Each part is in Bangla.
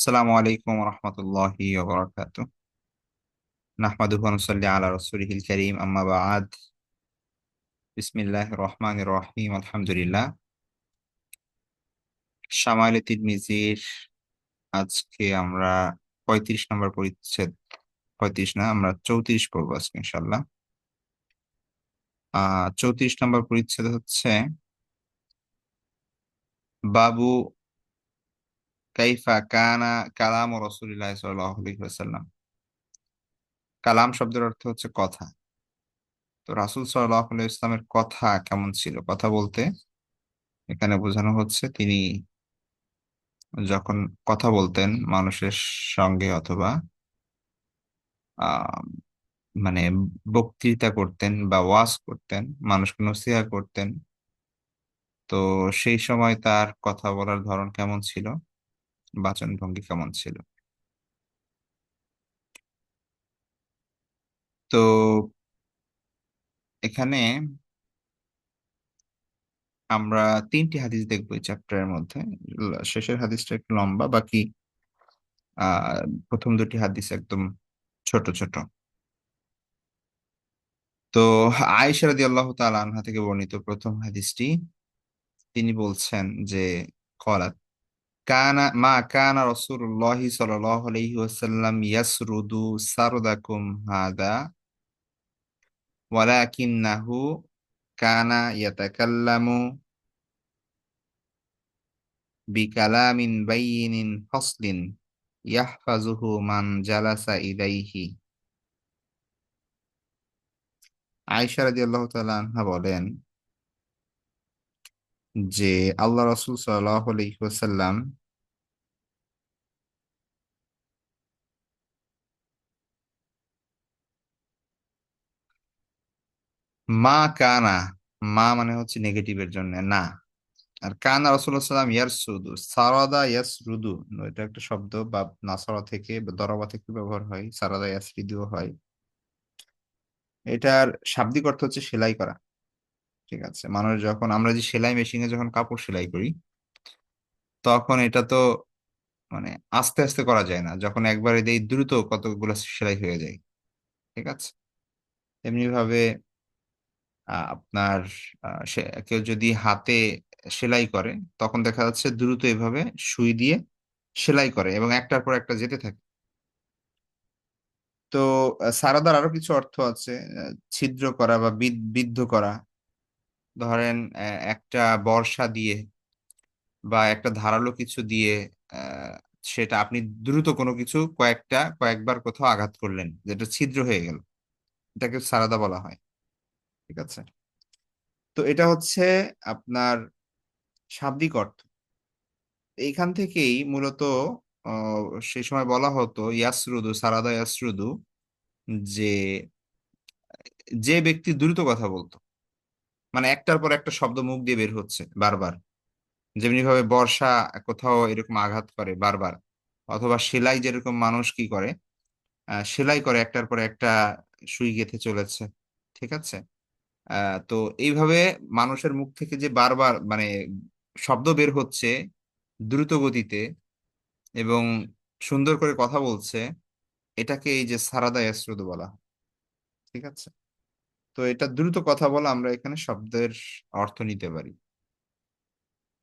আসসালামু আলাইকুম রহমতুল্লাহি ওয়া নাহমাদুহু ওয়া নুসাল্লি আলা রাসূলিহিল কারীম আম্মা বা'দ। বিসমিল্লাহির রহমানির রহিম। আলহামদুলিল্লাহ। শামাইলে তিরমিজির আজকে আমরা ৩৫ নম্বর পরিচ্ছেদ, ৩৫ না, আমরা ৩৪ পড়বো আজকে ইনশাআল্লাহ। ৩৪ নম্বর পরিচ্ছেদ হচ্ছে বাবু কাইফা কানা কালাম রাসূলিল্লাহ সাল্লাল্লাহু আলাইহি ওয়াসাল্লাম। কালাম শব্দের অর্থ হচ্ছে কথা। তো রাসূল সাল্লাল্লাহু আলাইহি ওয়াসাল্লামের কথা কেমন ছিল? কথা বলতে এখানে বোঝানো হচ্ছে তিনি যখন কথা বলতেন মানুষের সঙ্গে, অথবা আহ মানে বক্তৃতা করতেন বা ওয়াজ করতেন, মানুষকে নসিহত করতেন, তো সেই সময় তার কথা বলার ধরন কেমন ছিল, বাচনভঙ্গি কেমন ছিল। তো এখানে আমরা 3টি হাদিস দেখবো এই চ্যাপ্টারের মধ্যে। শেষের হাদিসটা একটু লম্বা, বাকি আহ প্রথম দুটি হাদিস একদম ছোট ছোট। তো আয়েশা রাদিয়াল্লাহু তাআলা আনহা থেকে বর্ণিত প্রথম হাদিসটি, তিনি বলছেন যে কলাত কানা রাসূলুল্লাহি সাল্লাল্লাহু আলাইহি ওয়াসাল্লাম ইয়াসরুদু সারদাকুম হাদা ওয়ালাকিন্নাহু কানা ইয়াতাকাল্লামু বিকালামিন বাইয়িনিন ফাসলিন ইয়াহফাজুহু মান জালাসা ইলাইহি। আয়েশা রাদিয়াল্লাহু তাআলা আনহা বলেন যে আল্লাহ রাসূল সাল্লাল্লাহু আলাইহি ওয়াসাল্লাম মা কানা, মা মানে হচ্ছে নেগেটিভের জন্য না, আর কানা রাসূলুল্লাহ সাল্লাম ইয়ারসুদু, সারাদা ইয়াসরুদু, এটা একটা শব্দ বা নাসারা থেকে বা দরাবা থেকে ব্যবহার হয়, সারাদা ইয়াসরিদুও হয়। এটার শাব্দিক অর্থ হচ্ছে সেলাই করা। ঠিক আছে, মানুষ যখন আমরা যে সেলাই মেশিনে যখন কাপড় সেলাই করি, তখন এটা তো মানে আস্তে আস্তে করা যায় না, যখন একবারে দেই দ্রুত কতগুলো সেলাই হয়ে যায়। ঠিক আছে, এমনি ভাবে আপনার কেউ যদি হাতে সেলাই করে, তখন দেখা যাচ্ছে দ্রুত এভাবে সুই দিয়ে সেলাই করে এবং একটার পর একটা যেতে থাকে। তো সারাদার আরো কিছু অর্থ আছে। ছিদ্র করা বা বিদ্ধ করা। ধরেন একটা বর্ষা দিয়ে বা একটা ধারালো কিছু দিয়ে আহ, সেটা আপনি দ্রুত কোনো কিছু কয়েকবার কোথাও আঘাত করলেন, যেটা ছিদ্র হয়ে গেল, এটাকে সারাদা বলা হয়। ঠিক আছে, তো এটা হচ্ছে আপনার শাব্দিক অর্থ। এইখান থেকেই মূলত আহ, সেই সময় বলা হতো ইয়াসরুদু, সারাদা ইয়াসরুদু, যে যে ব্যক্তি দ্রুত কথা বলতো, মানে একটার পর একটা শব্দ মুখ দিয়ে বের হচ্ছে বারবার, যেমনি ভাবে বর্ষা কোথাও এরকম আঘাত করে বারবার, অথবা সেলাই যেরকম মানুষ কি করে, সেলাই করে একটার পর একটা সুই গেঁথে চলেছে। ঠিক আছে, তো এইভাবে মানুষের মুখ থেকে যে বারবার মানে শব্দ বের হচ্ছে দ্রুত গতিতে এবং সুন্দর করে কথা বলছে, এটাকে এই যে সারাদা ইয়াসরুদু বলা হয়। ঠিক আছে, তো এটা দ্রুত কথা বলা আমরা এখানে শব্দের অর্থ নিতে পারি।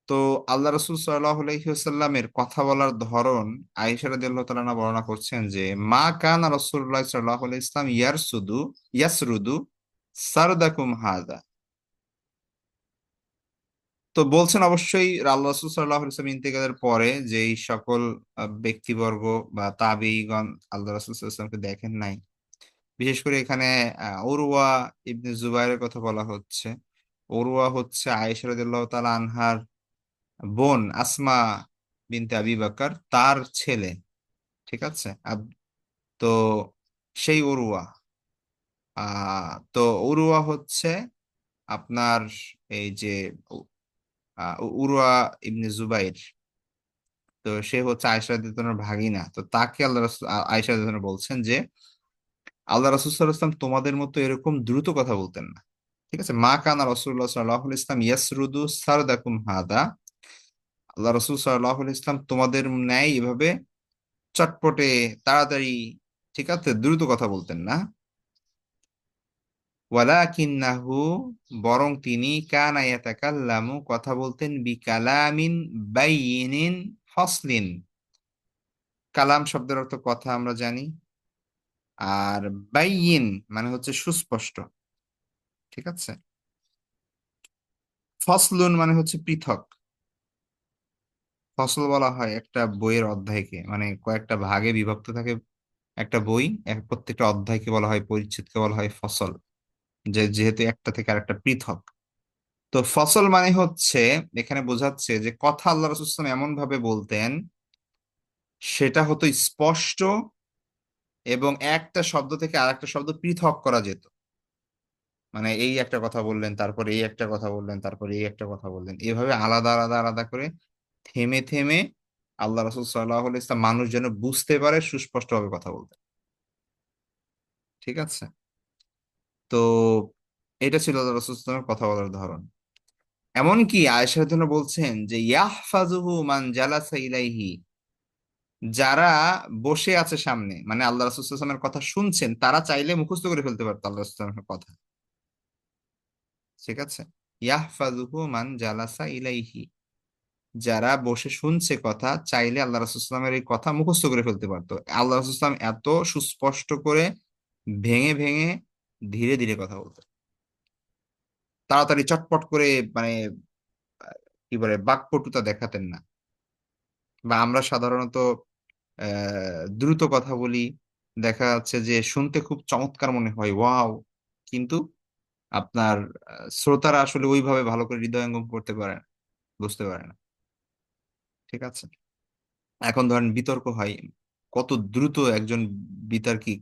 তো আল্লাহ রসুল সাল্লাল্লাহু আলাইহি ওয়াসাল্লামের কথা বলার ধরন আয়েশা রাদিয়াল্লাহু তাআলা আনহা বর্ণনা করছেন যে মা কানা রাসূলুল্লাহ সাল্লাল্লাহু আলাইহি ওয়াসাল্লাম ইয়াসরুদু সারদাকুম হাদা। তো বলছেন অবশ্যই আল্লাহ রাসূল সাল্লাল্লাহু আলাইহি ওয়াসাল্লাম ইন্তেকালের পরে যেই সকল ব্যক্তিবর্গ বা তাবেঈগণ আল্লাহ রাসূল সাল্লাল্লাহু আলাইহি ওয়াসাল্লামকে দেখেন নাই, বিশেষ করে এখানে উরওয়া ইবনে জুবাইরের কথা বলা হচ্ছে। উরওয়া হচ্ছে আয়েশা রাদিয়াল্লাহু তাআলা আনহার বোন আসমা বিনতে আবি বকর, তার ছেলে। ঠিক আছে, তো সেই উরওয়া, তো উরওয়া হচ্ছে আপনার এই যে উরওয়া ইবনে জুবাইর, তো সে হচ্ছে আয়েশা রাদিয়াল্লাহু তাআলার ভাগিনা। তো তাকে আল্লাহ রাসূল আয়েশা রাদিয়াল্লাহু তাআলা বলছেন যে আল্লাহ রাসূল সাল্লাল্লাহু আলাইহি ওয়াসাল্লাম তোমাদের মতো এরকম দ্রুত কথা বলতেন না। ঠিক আছে, মা কানা রাসূলুল্লাহ সাল্লাল্লাহু আলাইহি ওয়াসাল্লাম ইয়াসরুদু সারদাকুম হাদা, আল্লাহ রাসূল সাল্লাল্লাহু আলাইহি ওয়াসাল্লাম তোমাদের ন্যায় এভাবে চটপটে, তাড়াতাড়ি, ঠিক আছে, দ্রুত কথা বলতেন না। ওয়ালাকিন্নাহু, বরং তিনি কানা ইয়াতাকাল্লামু, কথা বলতেন, বিকালামিন বাইয়িনিন ফসলিন। কালাম শব্দের অর্থ কথা আমরা জানি, আর বাইয়িন মানে হচ্ছে সুস্পষ্ট, ঠিক আছে। ফসলুন মানে হচ্ছে পৃথক। ফসল বলা হয় একটা বইয়ের অধ্যায়কে, মানে কয়েকটা ভাগে বিভক্ত থাকে একটা বই, প্রত্যেকটা অধ্যায়কে বলা হয়, পরিচ্ছেদকে বলা হয় ফসল, যেহেতু একটা থেকে আরেকটা পৃথক। তো ফসল মানে হচ্ছে, এখানে বোঝাচ্ছে যে কথা আল্লাহ রাসূল সাল্লাল্লাহু আলাইহি ওয়াসাল্লাম এমন ভাবে বলতেন, সেটা হতো স্পষ্ট, এবং একটা শব্দ থেকে আরেকটা শব্দ পৃথক করা যেত। মানে এই একটা কথা বললেন, তারপর এই একটা কথা বললেন, তারপর এই একটা কথা বললেন, এভাবে আলাদা আলাদা আলাদা করে থেমে থেমে আল্লাহ রাসূল সাল্লাল্লাহু আলাইহি ওয়াসাল্লাম মানুষ যেন বুঝতে পারে সুস্পষ্টভাবে কথা বলতেন, ঠিক আছে। তো এটা ছিল আল্লাহ রাসূল সাল্লাল্লাহু আলাইহি ওয়াসাল্লামের কথা বলার ধরন। এমনকি আয়েশা রাদিয়াল্লাহু আনহা বলছেন যে ইয়াহফাজুহু মান জালাসা ইলাইহি, যারা বসে আছে সামনে, মানে আল্লাহ রাসূল সাল্লাল্লাহু আলাইহি ওয়াসাল্লামের কথা শুনছেন, তারা চাইলে মুখস্থ করে ফেলতে পারতো আল্লাহ রাসূল সাল্লাল্লাহু আলাইহি ওয়াসাল্লামের কথা, ঠিক আছে। ইয়াহফাজুহু মান জালাসা ইলাইহি, যারা বসে শুনছে কথা, চাইলে আল্লাহ রাসূল সাল্লাল্লাহু আলাইহি ওয়াসাল্লামের এই কথা মুখস্থ করে ফেলতে পারতো। আল্লাহ রাসূল সাল্লাল্লাহু আলাইহি ওয়াসাল্লাম এত সুস্পষ্ট করে, ভেঙে ভেঙে, ধীরে ধীরে কথা বলতেন, তাড়াতাড়ি চটপট করে, মানে কি বলে, বাকপটুতা দেখাতেন না। বা আমরা সাধারণত দ্রুত কথা বলি, দেখা যাচ্ছে যে শুনতে খুব চমৎকার মনে হয়, ওয়াও, কিন্তু আপনার শ্রোতারা আসলে ওইভাবে ভালো করে হৃদয়ঙ্গম করতে পারে না, বুঝতে পারে না, ঠিক আছে। এখন ধরেন বিতর্ক হয়, কত দ্রুত একজন বিতর্কী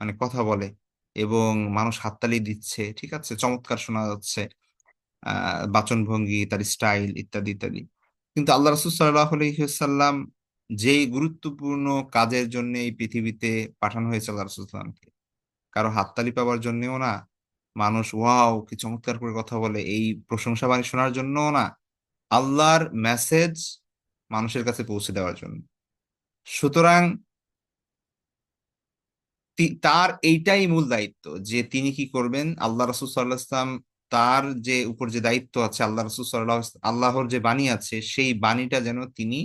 মানে কথা বলে, এবং মানুষ হাততালি দিচ্ছে, ঠিক আছে, চমৎকার শোনা যাচ্ছে, বাচনভঙ্গি, তার স্টাইল, ইত্যাদি ইত্যাদি। কিন্তু আল্লাহ রাসূল সাল্লাল্লাহু আলাইহি ওয়াসাল্লাম যেই গুরুত্বপূর্ণ কাজের জন্য এই পৃথিবীতে পাঠানো হয়েছে আল্লাহ রাসূল সাল্লাল্লাহু আলাইহি ওয়াসাল্লামকে, কারো হাততালি পাওয়ার জন্যও না, মানুষ ওয়াও কি চমৎকার করে কথা বলে এই প্রশংসা বাণী শোনার জন্যও না, আল্লাহর মেসেজ মানুষের কাছে পৌঁছে দেওয়ার জন্য। সুতরাং তার এইটাই মূল দায়িত্ব, যে তিনি কি করবেন, আল্লাহ রাসূল সাল্লাল্লাহু আলাইহি ওয়াসাল্লাম তার যে উপর যে দায়িত্ব আছে, আল্লাহ রাসূল সাল্লাল্লাহু আলাইহি ওয়াসাল্লাম আল্লাহর যে বাণী আছে, সেই বাণীটা যেন তিনি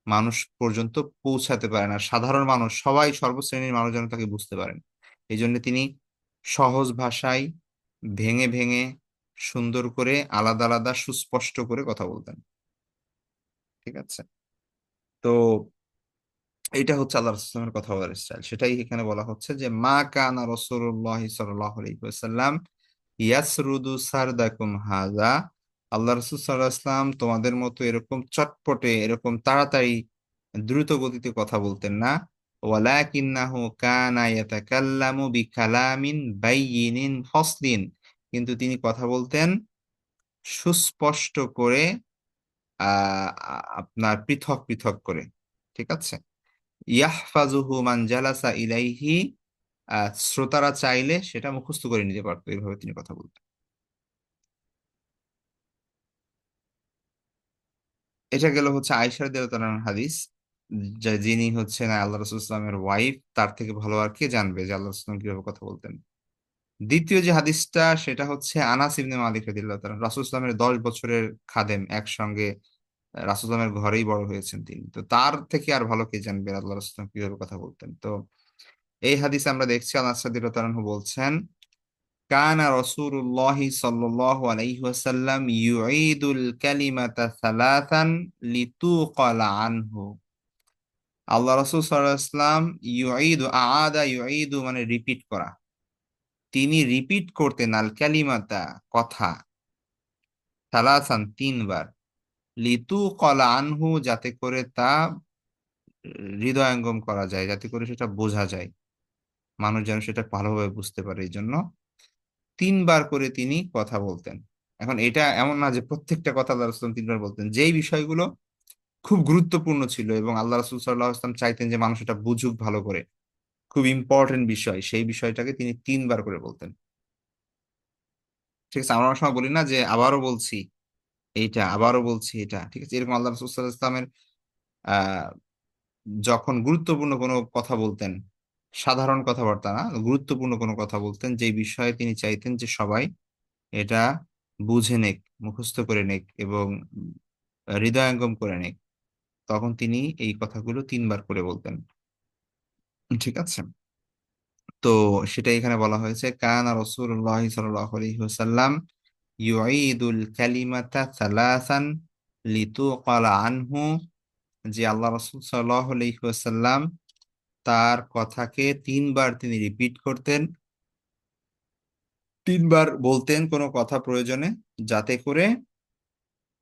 মানুষ পর্যন্ত পৌঁছাতে পারেন, আর সাধারণ মানুষ সবাই, সর্বশ্রেণীর মানুষ যেন তাকে বুঝতে পারেন। এই জন্য তিনি সহজ ভাষায়, ভেঙে ভেঙে, সুন্দর করে, আলাদা আলাদা, সুস্পষ্ট করে কথা বলতেন, ঠিক আছে। তো এটা হচ্ছে আল্লাহ রাসূলের কথা বলার স্টাইল, সেটাই এখানে বলা হচ্ছে যে মা কানা রাসূলুল্লাহ সাল্লাল্লাহু আলাইহি ওয়াসাল্লাম ইয়াসরুদু সারদাকুম হাযা, আল্লাহ রাসূল সাল্লাল্লাহু আলাইহি ওয়াসাল্লাম তোমাদের মতো এরকম চটপটে, এরকম তাড়াতাড়ি, দ্রুত গতিতে কথা বলতেন না। ওয়ালাকিন্নাহু কানা ইয়াতাকাল্লামু বিকালামিন বাইয়িনিন ফাসলিন, কিন্তু তিনি কথা বলতেন সুস্পষ্ট করে, আপনার পৃথক পৃথক করে, ঠিক আছে। ইয়াহফাজুহু মান জালাসা ইলাইহি, শ্রোতারা চাইলে সেটা মুখস্থ করে নিতে পারতো, এইভাবে তিনি কথা বলতেন। এটা গেল হচ্ছে আয়েশা রাদিয়াল্লাহু তাআলার হাদিস, যিনি হচ্ছেন আল্লাহ রাসূল সাল্লাল্লাহু আলাইহি ওয়াসাল্লামের ওয়াইফ, তার থেকে ভালো আর কে জানবে যে আল্লাহ রাসূল সাল্লাল্লাহু আলাইহি ওয়াসাল্লাম কিভাবে কথা বলতেন। দ্বিতীয় যে হাদিসটা, সেটা হচ্ছে আনাস ইবনে মালিক রাদিয়াল্লাহু তাআলা, রাসূল সাল্লাল্লাহু আলাইহি ওয়াসাল্লামের 10 বছরের খাদেম, একসঙ্গে রাসূল সাল্লাল্লাহু আলাইহি ওয়াসাল্লামের ঘরেই বড় হয়েছেন তিনি, তো তার থেকে আর ভালো কে জানবে আল্লাহ রাসূল সাল্লাল্লাহু আলাইহি ওয়াসাল্লাম কিভাবে কথা বলতেন। তো এই হাদিসে আমরা দেখছি আনাস রাদিয়াল্লাহু তাআলা আনহু বলছেন, কানা রাসূলুল্লাহি সাল্লাল্লাহু আলাইহি ওয়াসাল্লাম ইউঈদুল কালিমাতা সালাসান লিতুকালা আনহু, আল্লাহ রাসূল সাল্লাল্লাহু আলাইহি ওয়াসাল্লাম ইউঈদু, আআদা ইউঈদু মানে রিপিট করা, তিনি রিপিট করতেন আল কালিমাতা কথা, সালাসান তিনবার, লিতুকালা আনহু যাতে করে তা হৃদয়ঙ্গম করা যায়, যাতে করে সেটা বোঝা যায়, মানুষ যেন সেটা ভালোভাবে বুঝতে পারে, এই জন্য তিনবার করে তিনি কথা বলতেন। এখন এটা এমন না যে প্রত্যেকটা কথা আল্লাহ রাসূল তিনবার বলতেন, যেই বিষয়গুলো খুব গুরুত্বপূর্ণ ছিল এবং আল্লাহ রাসূল সাল্লাল্লাহু আলাইহি ওয়াসাল্লাম চাইতেন যে মানুষ এটা বুঝুক ভালো করে, খুব ইম্পর্টেন্ট বিষয়, সেই বিষয়টাকে তিনি তিনবার করে বলতেন, ঠিক আছে। আমরা অনেক সময় বলি না যে আবারও বলছি এইটা, আবারও বলছি এটা, ঠিক আছে, এরকম আল্লাহ রাসূল সাল্লাল্লাহু আলাইহি ওয়াসাল্লামের যখন গুরুত্বপূর্ণ কোনো কথা বলতেন, সাধারণ কথাবার্তা না, গুরুত্বপূর্ণ কোনো কথা বলতেন, যে বিষয়ে তিনি চাইতেন যে সবাই এটা বুঝে নেক, মুখস্থ করে নেক এবং হৃদয়ঙ্গম করে নেক, তখন তিনি এই কথাগুলো 3 বার করে বলতেন। ঠিক আছে। তো সেটা এখানে বলা হয়েছে, কানা রাসূলুল্লাহ সাল্লাল্লাহু আলাইহি ওয়াসাল্লাম ইউঈদুল কালিমাতা সালাসান লিতুকালা আনহু, যে আল্লাহ রাসূল সাল্লাল্লাহু আলাইহি ওয়াসাল্লাম তার কথাকে 3 বার তিনি রিপিট করতেন, 3 বার বলতেন কোনো কথা প্রয়োজনে, যাতে করে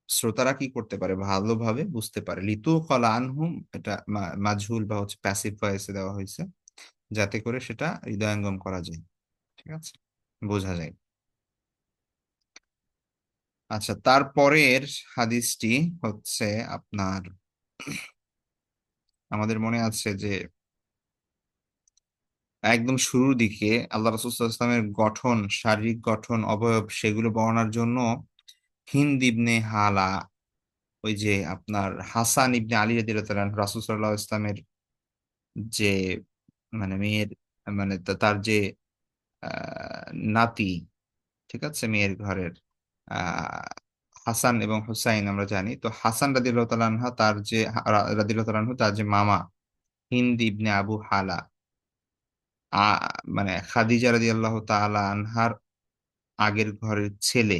শ্রোতারা কি করতে পারে, ভালোভাবে বুঝতে পারে। লিতুকালা আনহুম, এটা মাজহুল বা হচ্ছে প্যাসিভ ভয়েসে দেওয়া হয়েছে, যাতে করে সেটা হৃদয়ঙ্গম করা যায়। ঠিক আছে, বোঝা যায়। আচ্ছা, তারপরের হাদিসটি হচ্ছে আপনার, আমাদের মনে আছে যে একদম শুরুর দিকে আল্লাহ রাসূল সাল্লাল্লাহু আলাইহি ওয়াসাল্লামের গঠন, শারীরিক গঠন, অবয়ব, সেগুলো বর্ণনার জন্য হিন্দ ইবনে হালা, ওই যে আপনার হাসান ইবনে আলী রাদিয়াল্লাহু তাআলা আনহু, রাসূল সাল্লাল্লাহু আলাইহি ওয়াসাল্লামের যে মানে মেয়ের, মানে তার যে নাতি, ঠিক আছে, মেয়ের ঘরের আহ হাসান এবং হুসাইন আমরা জানি। তো হাসান রাদিয়াল্লাহু তাআলা আনহা, তার যে রাদিয়াল্লাহু তাআলা আনহু, তার যে মামা হিন্দ ইবনে আবু হালা, আ মানে খাদিজা রাদিয়াল্লাহু তাআলা আনহার আগের ঘরের ছেলে।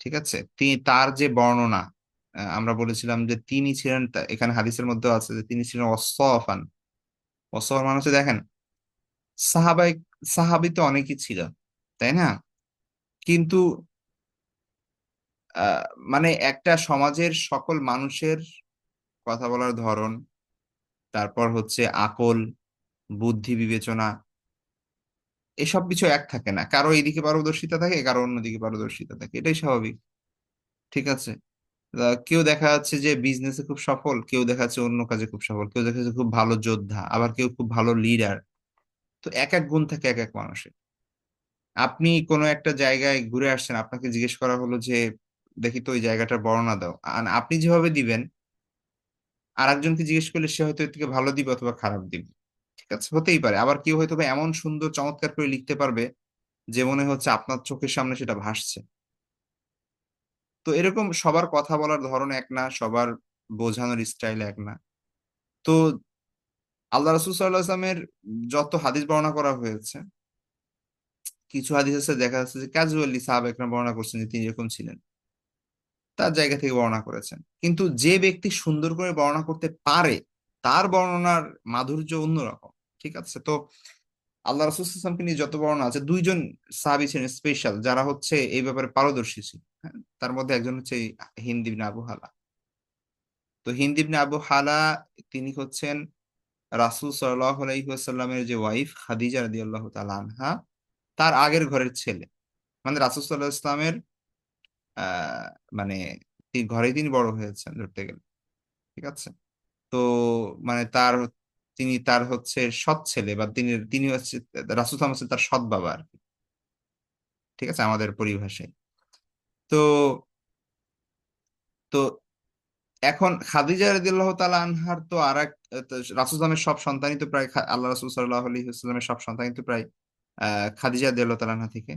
ঠিক আছে, তিনি তার যে বর্ণনা, আমরা বলেছিলাম যে তিনি ছিলেন, এখানে হাদিসের মধ্যে আছে যে তিনি ছিলেন ওয়াসফান। ওয়াসফান মানে হচ্ছে, দেখেন, সাহাবাই সাহাবী তো অনেকেই ছিল, তাই না? কিন্তু আহ, মানে একটা সমাজের সকল মানুষের কথা বলার ধরন, তারপর হচ্ছে আকল, বুদ্ধি, বিবেচনা, এসব কিছু এক থাকে না। কারো এইদিকে পারদর্শিতা থাকে, কারো অন্যদিকে পারদর্শিতা থাকে, এটাই স্বাভাবিক। ঠিক আছে। কেউ দেখা যাচ্ছে যে বিজনেসে খুব সফল, কেউ দেখা যাচ্ছে অন্য কাজে খুব সফল, কেউ দেখা যাচ্ছে খুব ভালো যোদ্ধা, আবার কেউ খুব ভালো লিডার। তো এক এক গুণ থাকে এক এক মানুষের। আপনি কোনো একটা জায়গায় ঘুরে আসছেন, আপনাকে জিজ্ঞেস করা হলো যে দেখি তো ওই জায়গাটার বর্ণনা দাও, আর আপনি যেভাবে দিবেন, আর একজনকে জিজ্ঞেস করলে সে হয়তো এর থেকে ভালো দিবে অথবা খারাপ দিবে। ঠিক আছে, হতেই পারে। আবার কেউ হয়তো বা এমন সুন্দর চমৎকার করে লিখতে পারবে যে মনে হচ্ছে আপনার চোখের সামনে সেটা ভাসছে। তো এরকম সবার কথা বলার ধরন এক না, সবার বোঝানোর স্টাইল এক না। তো আল্লাহ রাসূল সাল্লাল্লাহু আলাইহি ওয়াসাল্লামের যত হাদিস বর্ণনা করা হয়েছে, কিছু হাদিস আছে দেখা যাচ্ছে যে ক্যাজুয়ালি সাহাবা একরাম বর্ণনা করছেন যে তিনি এরকম ছিলেন, তার জায়গা থেকে বর্ণনা করেছেন। কিন্তু যে ব্যক্তি সুন্দর করে বর্ণনা করতে পারে, তার বর্ণনার মাধুর্য অন্যরকম। ঠিক আছে। তো আল্লাহ রাসূল সাল্লাল্লাহু আলাইহি ওয়াসাল্লামকে নিয়ে যত বর্ণনা আছে, 2 জন সাহাবী ছিলেন স্পেশাল, যারা হচ্ছে এই ব্যাপারে পারদর্শী ছিল। হ্যাঁ? তার মধ্যে একজন হচ্ছে এই হিন্দ ইবনে আবু হালা। তো হিন্দ ইবনে আবু হালা, তিনি হচ্ছেন রাসূল সাল্লাল্লাহু আলাইহি ওয়াসাল্লামের যে ওয়াইফ খাদিজা রাদিয়াল্লাহু তাআলা আনহা, তার আগের ঘরের ছেলে। মানে রাসূল সাল্লাল্লাহু আলাইহি ওয়াসাল্লামের আহ মানে ঘরেই তিনি বড় হয়েছেন ধরতে গেলে। ঠিক আছে। তো মানে তিনি তার হচ্ছে সৎ ছেলে, বা তিনি তিনি হচ্ছে রাসূল সাল্লাল্লাহু আলাইহি ওয়াসাল্লাম তার সৎ বাবা আর কি। ঠিক আছে, আমাদের পরিভাষায়। তো তো এখন খাদিজা রাদিয়াল্লাহু তাআলা আনহার তো আর এক, রাসূল সাল্লাল্লাহু আলাইহি ওয়াসাল্লামের সব সন্তানই তো প্রায় আল্লাহ রাসূল সাল্লাল্লাহু আলাইহি ওয়াসাল্লামের সব সন্তানই তো প্রায় খাদিজা রাদিয়াল্লাহু তাআলা আনহা থেকে।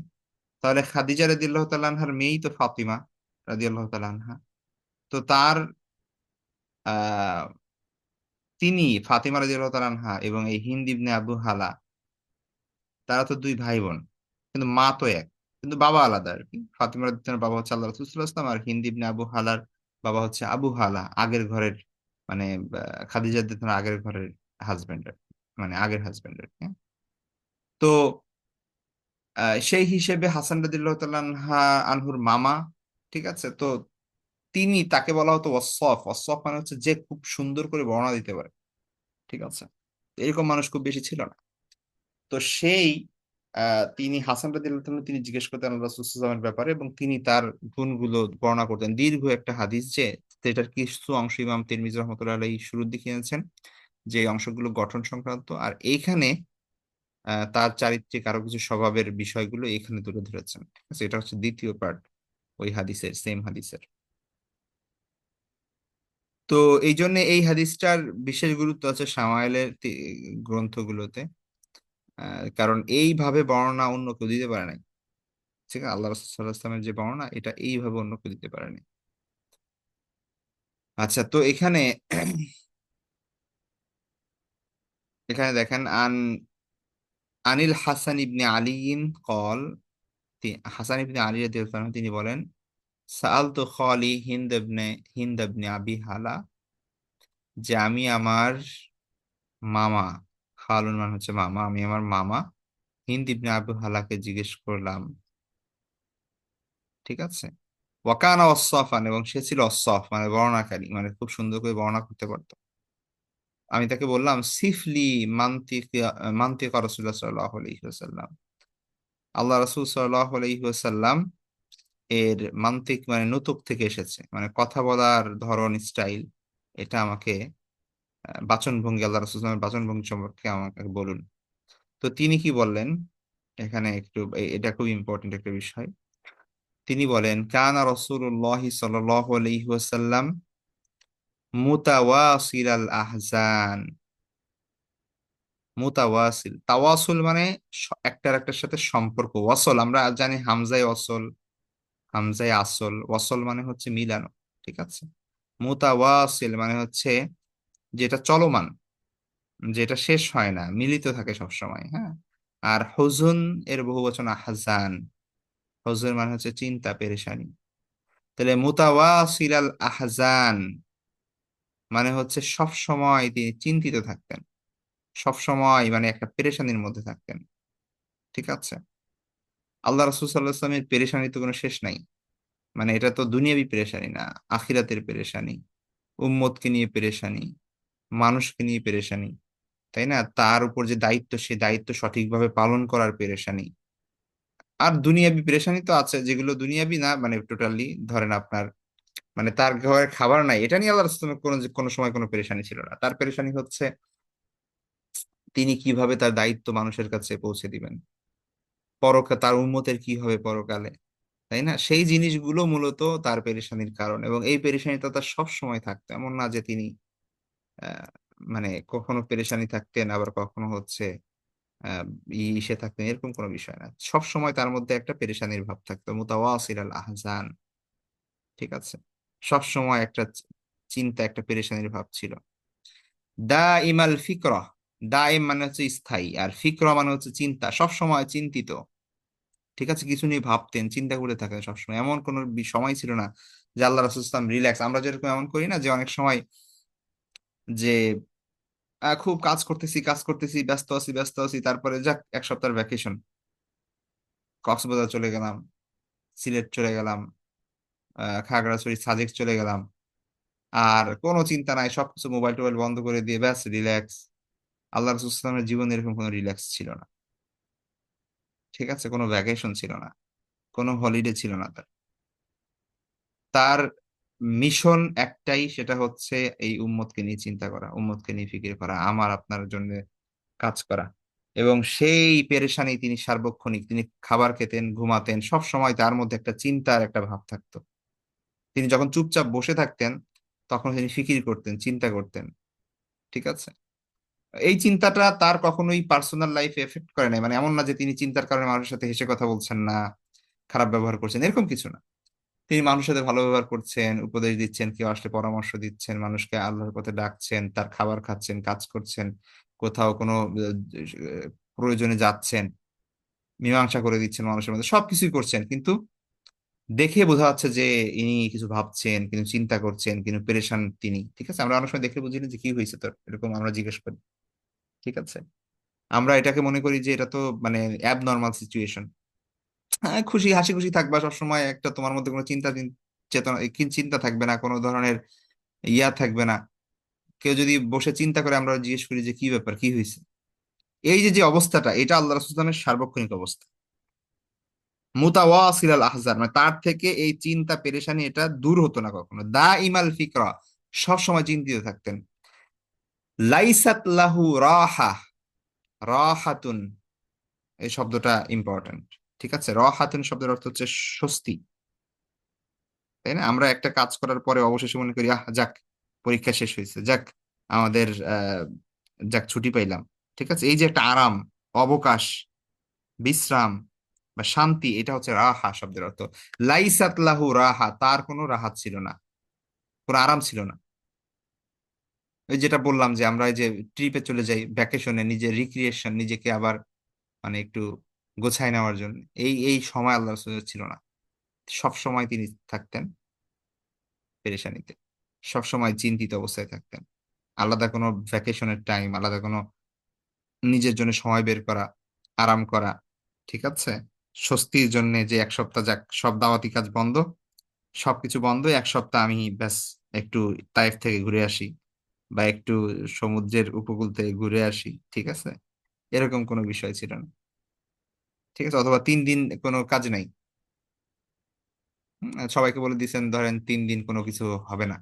তাহলে খাদিজা রাদিয়াল্লাহু তাআলা আনহার মেয়েই তো ফাতিমা রাদিয়াল্লাহু তাআলা আনহা। তো তার আহ তিনি, ফাতিমা রাদিয়াল্লাহু তাআলা আনহা এবং এই হিন্দ ইবনে আবু হালা, তারা তো 2 ভাই বোন, কিন্তু মা তো এক, কিন্তু বাবা আলাদা আর কি। ফাতিমা রাদিয়াল্লাহু তাআলার বাবা হচ্ছে আল্লাহ রাসূল সাল্লাল্লাহু আলাইহি ওয়াসাল্লাম, আর হিন্দ ইবনে আবু হালার বাবা হচ্ছে আবু হালা, আগের ঘরের, মানে খাদিজা রাদিয়াল্লাহু তাআলার আগের ঘরের হাজবেন্ড, মানে আগের হাজবেন্ড আর কি। হ্যাঁ? তো সেই হিসেবে হাসান রাদিয়াল্লাহু তাআলা আনহুর মামা। ঠিক আছে। তো তিনি, তাকে বলা হতো ওয়াসফ। ওয়াসফ মানে হচ্ছে যে খুব সুন্দর করে বর্ণনা দিতে পারে। ঠিক আছে। তো এরকম মানুষ খুব বেশি ছিল না। তো সেই তিনি হাসান রাদিয়াল্লাহু তাআলা, তিনি জিজ্ঞেস করতেন আল্লাহ রাসূল সাল্লাল্লাহু আলাইহি ওয়াসাল্লামের ব্যাপারে, এবং তিনি তার গুণগুলো বর্ণনা করতেন। দীর্ঘ একটা হাদিস, যে যেটার কিছু অংশ ইমাম তিরমিজি রাহমাতুল্লাহ আলাইহি শুরুর দিকে এনেছেন, যে অংশগুলো গঠন সংক্রান্ত। আর এইখানে তার চারিত্রিক আরো কিছু স্বভাবের বিষয়গুলো এখানে তুলে ধরেছেন। ঠিক আছে, এটা হচ্ছে দ্বিতীয় পার্ট ওই হাদিসের, সেম হাদিসের। তো এই জন্য এই হাদিসটার বিশেষ গুরুত্ব আছে শামাইলের গ্রন্থগুলোতে। কারণ এইভাবে বর্ণনা অন্য কেউ দিতে পারে নাই। ঠিক আছে, আল্লাহ রাসূল সাল্লাল্লাহু আলাইহি ওয়াসাল্লামের যে বর্ণনা, এটা এইভাবে অন্য কেউ দিতে পারেনি। আচ্ছা, তো এখানে এখানে দেখেন, আনিল হাসান ইবনে আলিয়িন কল, হাসান ইবনে আলী রাদিয়াল্লাহু আনহু তিনি বলেন, সাআলতু খালি হিন্দ ইবনে আবি হালা, যে আমি আমার মামা, খালুন মানে হচ্ছে মামা, আমি আমার মামা হিন্দ ইবনে আবু হালাকে জিজ্ঞেস করলাম। ঠিক আছে, ওয়াকানা ওয়াসফান, এবং সে ছিল অসফ মানে বর্ণনাকারী, মানে খুব সুন্দর করে বর্ণনা করতে পারতো। আমি তাকে বললাম, সিফলি মান্তিক মান্তিক রাসূলুল্লাহ সাল্লাল্লাহু আলাইহি ওয়াসাল্লাম, আল্লাহ রাসূল সাল্লাল্লাহু আলাইহি ওয়াসাল্লাম এর মান্তিক মানে নুতুক থেকে এসেছে, মানে কথা বলার ধরন, স্টাইল, এটা আমাকে বাচন ভঙ্গি, আল্লাহ রাসূল সাল্লাল্লাহু আলাইহি ওয়াসাল্লামের বাচন ভঙ্গি সম্পর্কে আমাকে বলুন। তো তিনি কি বললেন, এখানে একটু এটা খুব ইম্পর্টেন্ট একটা বিষয়। তিনি বলেন, কানা রাসূলুল্লাহ সাল্লাল্লাহু আলাইহি ওয়াসাল্লাম মুতাওয়াসিল আহজান। মুতাওয়াসিল, তাওয়াসুল মানে একটার একটার সাথে সম্পর্ক। ওয়াসল আমরা জানি হামজায় ওয়াসল, হামজায় আসল, ওয়াসল মানে হচ্ছে মিলানো। ঠিক আছে, মুতাওয়াসিল মানে হচ্ছে যেটা চলমান, যেটা শেষ হয় না, মিলিত থাকে সব সময়। হ্যাঁ, আর হুজুন এর বহুবচন আহজান। হুজুন মানে হচ্ছে চিন্তা, পেরেশানি। তাহলে মুতাওয়াসিল আল আহজান মানে হচ্ছে সব সময় তিনি চিন্তিত থাকতেন, সব সময় মানে একটা পেরেশানির মধ্যে থাকতেন। ঠিক আছে, আল্লাহ রাসূল সাল্লাল্লাহু আলাইহি ওয়াসাল্লামের পেরেশানি তো কোনো শেষ নাই। মানে এটা তো দুনিয়াবি পেরেশানি না, আখিরাতের পেরেশানি, উম্মতকে নিয়ে পেরেশানি, মানুষকে নিয়ে পেরেশানি, তাই না? তার উপর যে দায়িত্ব, সে দায়িত্ব সঠিকভাবে পালন করার পেরেশানি। আর দুনিয়াবি পেরেশানি তো আছে, যেগুলো দুনিয়াবি না, মানে টোটালি ধরেন আপনার, মানে তার ঘরে খাবার নাই, এটা নিয়ে আল্লাহ রাসূলের কোনো কোনো সময় কোনো পেরেশানি ছিল না। তার পেরেশানি হচ্ছে তিনি কিভাবে তার দায়িত্ব মানুষের কাছে পৌঁছে দিবেন, তার উম্মতের কি হবে পরকালে, তাই না? সেই জিনিসগুলো মূলত তার পেরেশানির কারণ, এবং এই পেরেশানিটা তার সব সময় থাকতো। এমন না যে তিনি আহ, মানে কখনো পেরেশানি থাকতেন আবার কখনো হচ্ছে আহ ইসে থাকতেন, এরকম কোনো বিষয় না। সব সময় তার মধ্যে একটা পেরেশানির ভাব থাকতো, মুতাওয়াসিল আল আহজান। ঠিক আছে, সব সময় একটা চিন্তা, একটা পেরেশানির ভাব ছিল। দা ইমাল ফিকরা, দাইম মানে হচ্ছে স্থায়ী, আর ফিকরা মানে হচ্ছে চিন্তা, সব সময় চিন্তিত। ঠিক আছে, কিছু নিয়ে ভাবতেন, চিন্তা করে থাকেন সবসময়। এমন কোনো সময় ছিল না যে আল্লাহ রাসূল সাল্লাল্লাহু আলাইহি ওয়াসাল্লাম রিল্যাক্স। আমরা যেরকম এমন করি না যে অনেক সময় যে খুব কাজ করতেছি, কাজ করতেছি, ব্যস্ত আছি, ব্যস্ত আছি, তারপরে যাক এক সপ্তাহের ভ্যাকেশন, কক্সবাজার চলে গেলাম, সিলেট চলে গেলাম, খাগড়াছড়ি, সাজেক চলে গেলাম, আর কোনো চিন্তা নাই, সবকিছু মোবাইল টোবাইল বন্ধ করে দিয়ে ব্যাস রিল্যাক্স। আল্লাহ রাসূল সাল্লাল্লাহু আলাইহি ওয়াসাল্লামের জীবনে এরকম কোনো রিল্যাক্স ছিল না। ঠিক আছে, কোনো ভ্যাকেশন ছিল না, কোনো হলিডে ছিল না তার। তার মিশন একটাই, সেটা হচ্ছে এই উম্মতকে নিয়ে চিন্তা করা, উম্মতকে নিয়ে ফিকির করা, আমার আপনার জন্য কাজ করা। এবং সেই পেরেশানি তিনি সার্বক্ষণিক, তিনি খাবার খেতেন, ঘুমাতেন, সব সময় তার মধ্যে একটা চিন্তার একটা ভাব থাকতো। তিনি যখন চুপচাপ বসে থাকতেন, তখন তিনি ফিকির করতেন, চিন্তা করতেন। ঠিক আছে, এই চিন্তাটা তার কখনোই পার্সোনাল লাইফে এফেক্ট করে নাই। মানে এমন না যে তিনি চিন্তার কারণে মানুষের সাথে হেসে কথা বলছেন না, খারাপ ব্যবহার করছেন, এরকম কিছু না। তিনি মানুষের সাথে ভালো ব্যবহার করছেন, উপদেশ দিচ্ছেন, কেউ আসলে পরামর্শ দিচ্ছেন, মানুষকে আল্লাহর পথে ডাকছেন, তার খাবার খাচ্ছেন, কাজ করছেন, কোথাও কোনো প্রয়োজনে যাচ্ছেন, মীমাংসা করে দিচ্ছেন মানুষের মধ্যে, সবকিছুই করছেন। কিন্তু দেখে বোঝা যাচ্ছে যে ইনি কিছু ভাবছেন, কিন্তু চিন্তা করছেন, কিন্তু পেরেশান তিনি। ঠিক আছে, আমরা অনেক সময় দেখে বুঝি না যে কি হয়েছে তোর, এরকম আমরা জিজ্ঞেস করি। ঠিক আছে, আমরা এটাকে মনে করি যে এটা তো মানে অ্যাবনর্মাল সিচুয়েশন। হ্যাঁ, খুশি হাসি খুশি থাকবা সবসময়, একটা তোমার মধ্যে কোনো চেতনা চিন্তা থাকবে না, কোনো ধরনের ইয়া থাকবে না। কেউ যদি বসে চিন্তা করে, আমরা জিজ্ঞেস করি যে কি ব্যাপার, কি হয়েছে। এই যে যে অবস্থাটা, এটা আল্লাহ রাসূলের সার্বক্ষণিক অবস্থা। মুতাওয়াসিল আল আহজার মানে তার থেকে এই চিন্তা পেরেশানি এটা দূর হতো না কখনো। দা ইমাল ফিকরা, সব সময় চিন্তিত থাকতেন। লাইসাত লাহু রাহা, রাহাতুন, এই শব্দটা ইম্পর্টেন্ট। ঠিক আছে, রাহাতুন শব্দের অর্থ হচ্ছে স্বস্তি। তাই না? আমরা একটা কাজ করার পরে অবশেষে মনে করি, আহ যাক, পরীক্ষা শেষ হয়েছে, যাক আমাদের যাক ছুটি পাইলাম। ঠিক আছে, এই যে একটা আরাম, অবকাশ, বিশ্রাম বা শান্তি, এটা হচ্ছে রাহা শব্দের অর্থ। লাইসাত লাহু রাহা, তার কোনো রাহাত ছিল না, কোনো আরাম ছিল না। ওই যেটা বললাম যে আমরা এই যে ট্রিপে চলে যাই ভ্যাকেশনে, নিজের রিক্রিয়েশন, নিজেকে আবার মানে একটু গোছায় নেওয়ার জন্য, এই এই সময় আল্লাহ রাসূলের ছিল না। সব সময় তিনি থাকতেন পেরেশানিতে, সব সময় চিন্তিত অবস্থায় থাকতেন। আলাদা কোনো ভ্যাকেশনের টাইম, আলাদা কোনো নিজের জন্য সময় বের করা, আরাম করা, ঠিক আছে, স্বস্তির জন্য যে এক সপ্তাহ যাক সব দাওয়াতি কাজ বন্ধ, সবকিছু বন্ধ, এক সপ্তাহ আমি ব্যাস একটু তাইফ থেকে ঘুরে আসি, বা একটু সমুদ্রের উপকূল থেকে ঘুরে আসি, ঠিক আছে, এরকম কোনো বিষয় ছিল না। ঠিক আছে, অথবা 3 দিন কোনো কাজ নাই। সবাইকে বলে দিয়েছেন ধরেন 3 দিন কোনো কিছু হবে না,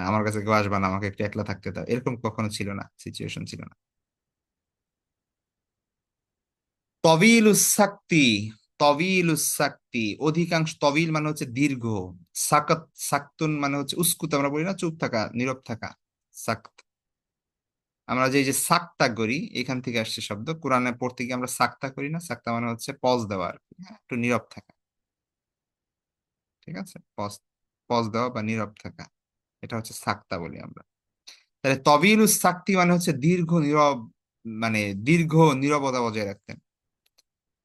আমার কাছে কেউ আসবে না, আমাকে একটু একলা থাকতে দাও, এরকম কখনো ছিল না, সিচুয়েশন ছিল না। তবিলুস সাক্তি, তবিলুস সাক্তি, অধিকাংশ, তবিল মানে হচ্ছে দীর্ঘ, সাকাত, সাক্তুন মানে হচ্ছে উস্কুত, আমরা বলি না চুপ থাকা, নীরব থাকা, সাক্ত। আমরা যে এই যে সাক্তা করি, এখান থেকে আসছে শব্দ, কোরআনে পড়তে গিয়ে আমরা সাক্তা করি না, সাক্তা মানে হচ্ছে পজ দেওয়া আর কি, হ্যাঁ, একটু নীরব থাকা। ঠিক আছে, পজ, পজ দেওয়া বা নীরব থাকা, এটা হচ্ছে সাক্তা বলি আমরা। তাহলে তবিলুস সাক্তি মানে হচ্ছে দীর্ঘ নীরব, মানে দীর্ঘ নীরবতা বজায় রাখতেন।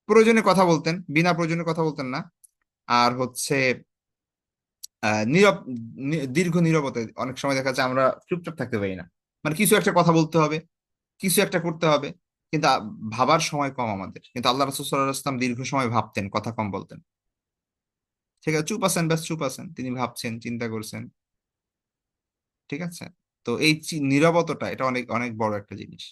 প্রয়োজনে কথা বলতেন, বিনা প্রয়োজনে কথা বলতেন না। আর হচ্ছে নীরব, দীর্ঘ নীরবতা, অনেক সময় দেখা যায় আমরা চুপচাপ থাকতে পারি না, মানে কিছু একটা কথা বলতে হবে, কিছু একটা করতে হবে, কিন্তু ভাবার সময় কম আমাদের। কিন্তু আল্লাহ রাসূল সাল্লাল্লাহু আলাইহি ওয়াসাল্লাম দীর্ঘ সময় ভাবতেন, কথা কম বলতেন। ঠিক আছে, চুপ আছেন, ব্যাস চুপ আছেন, তিনি ভাবছেন, চিন্তা করছেন। ঠিক আছে, তো এই নীরবতাটা, এটা অনেক অনেক বড় একটা জিনিস।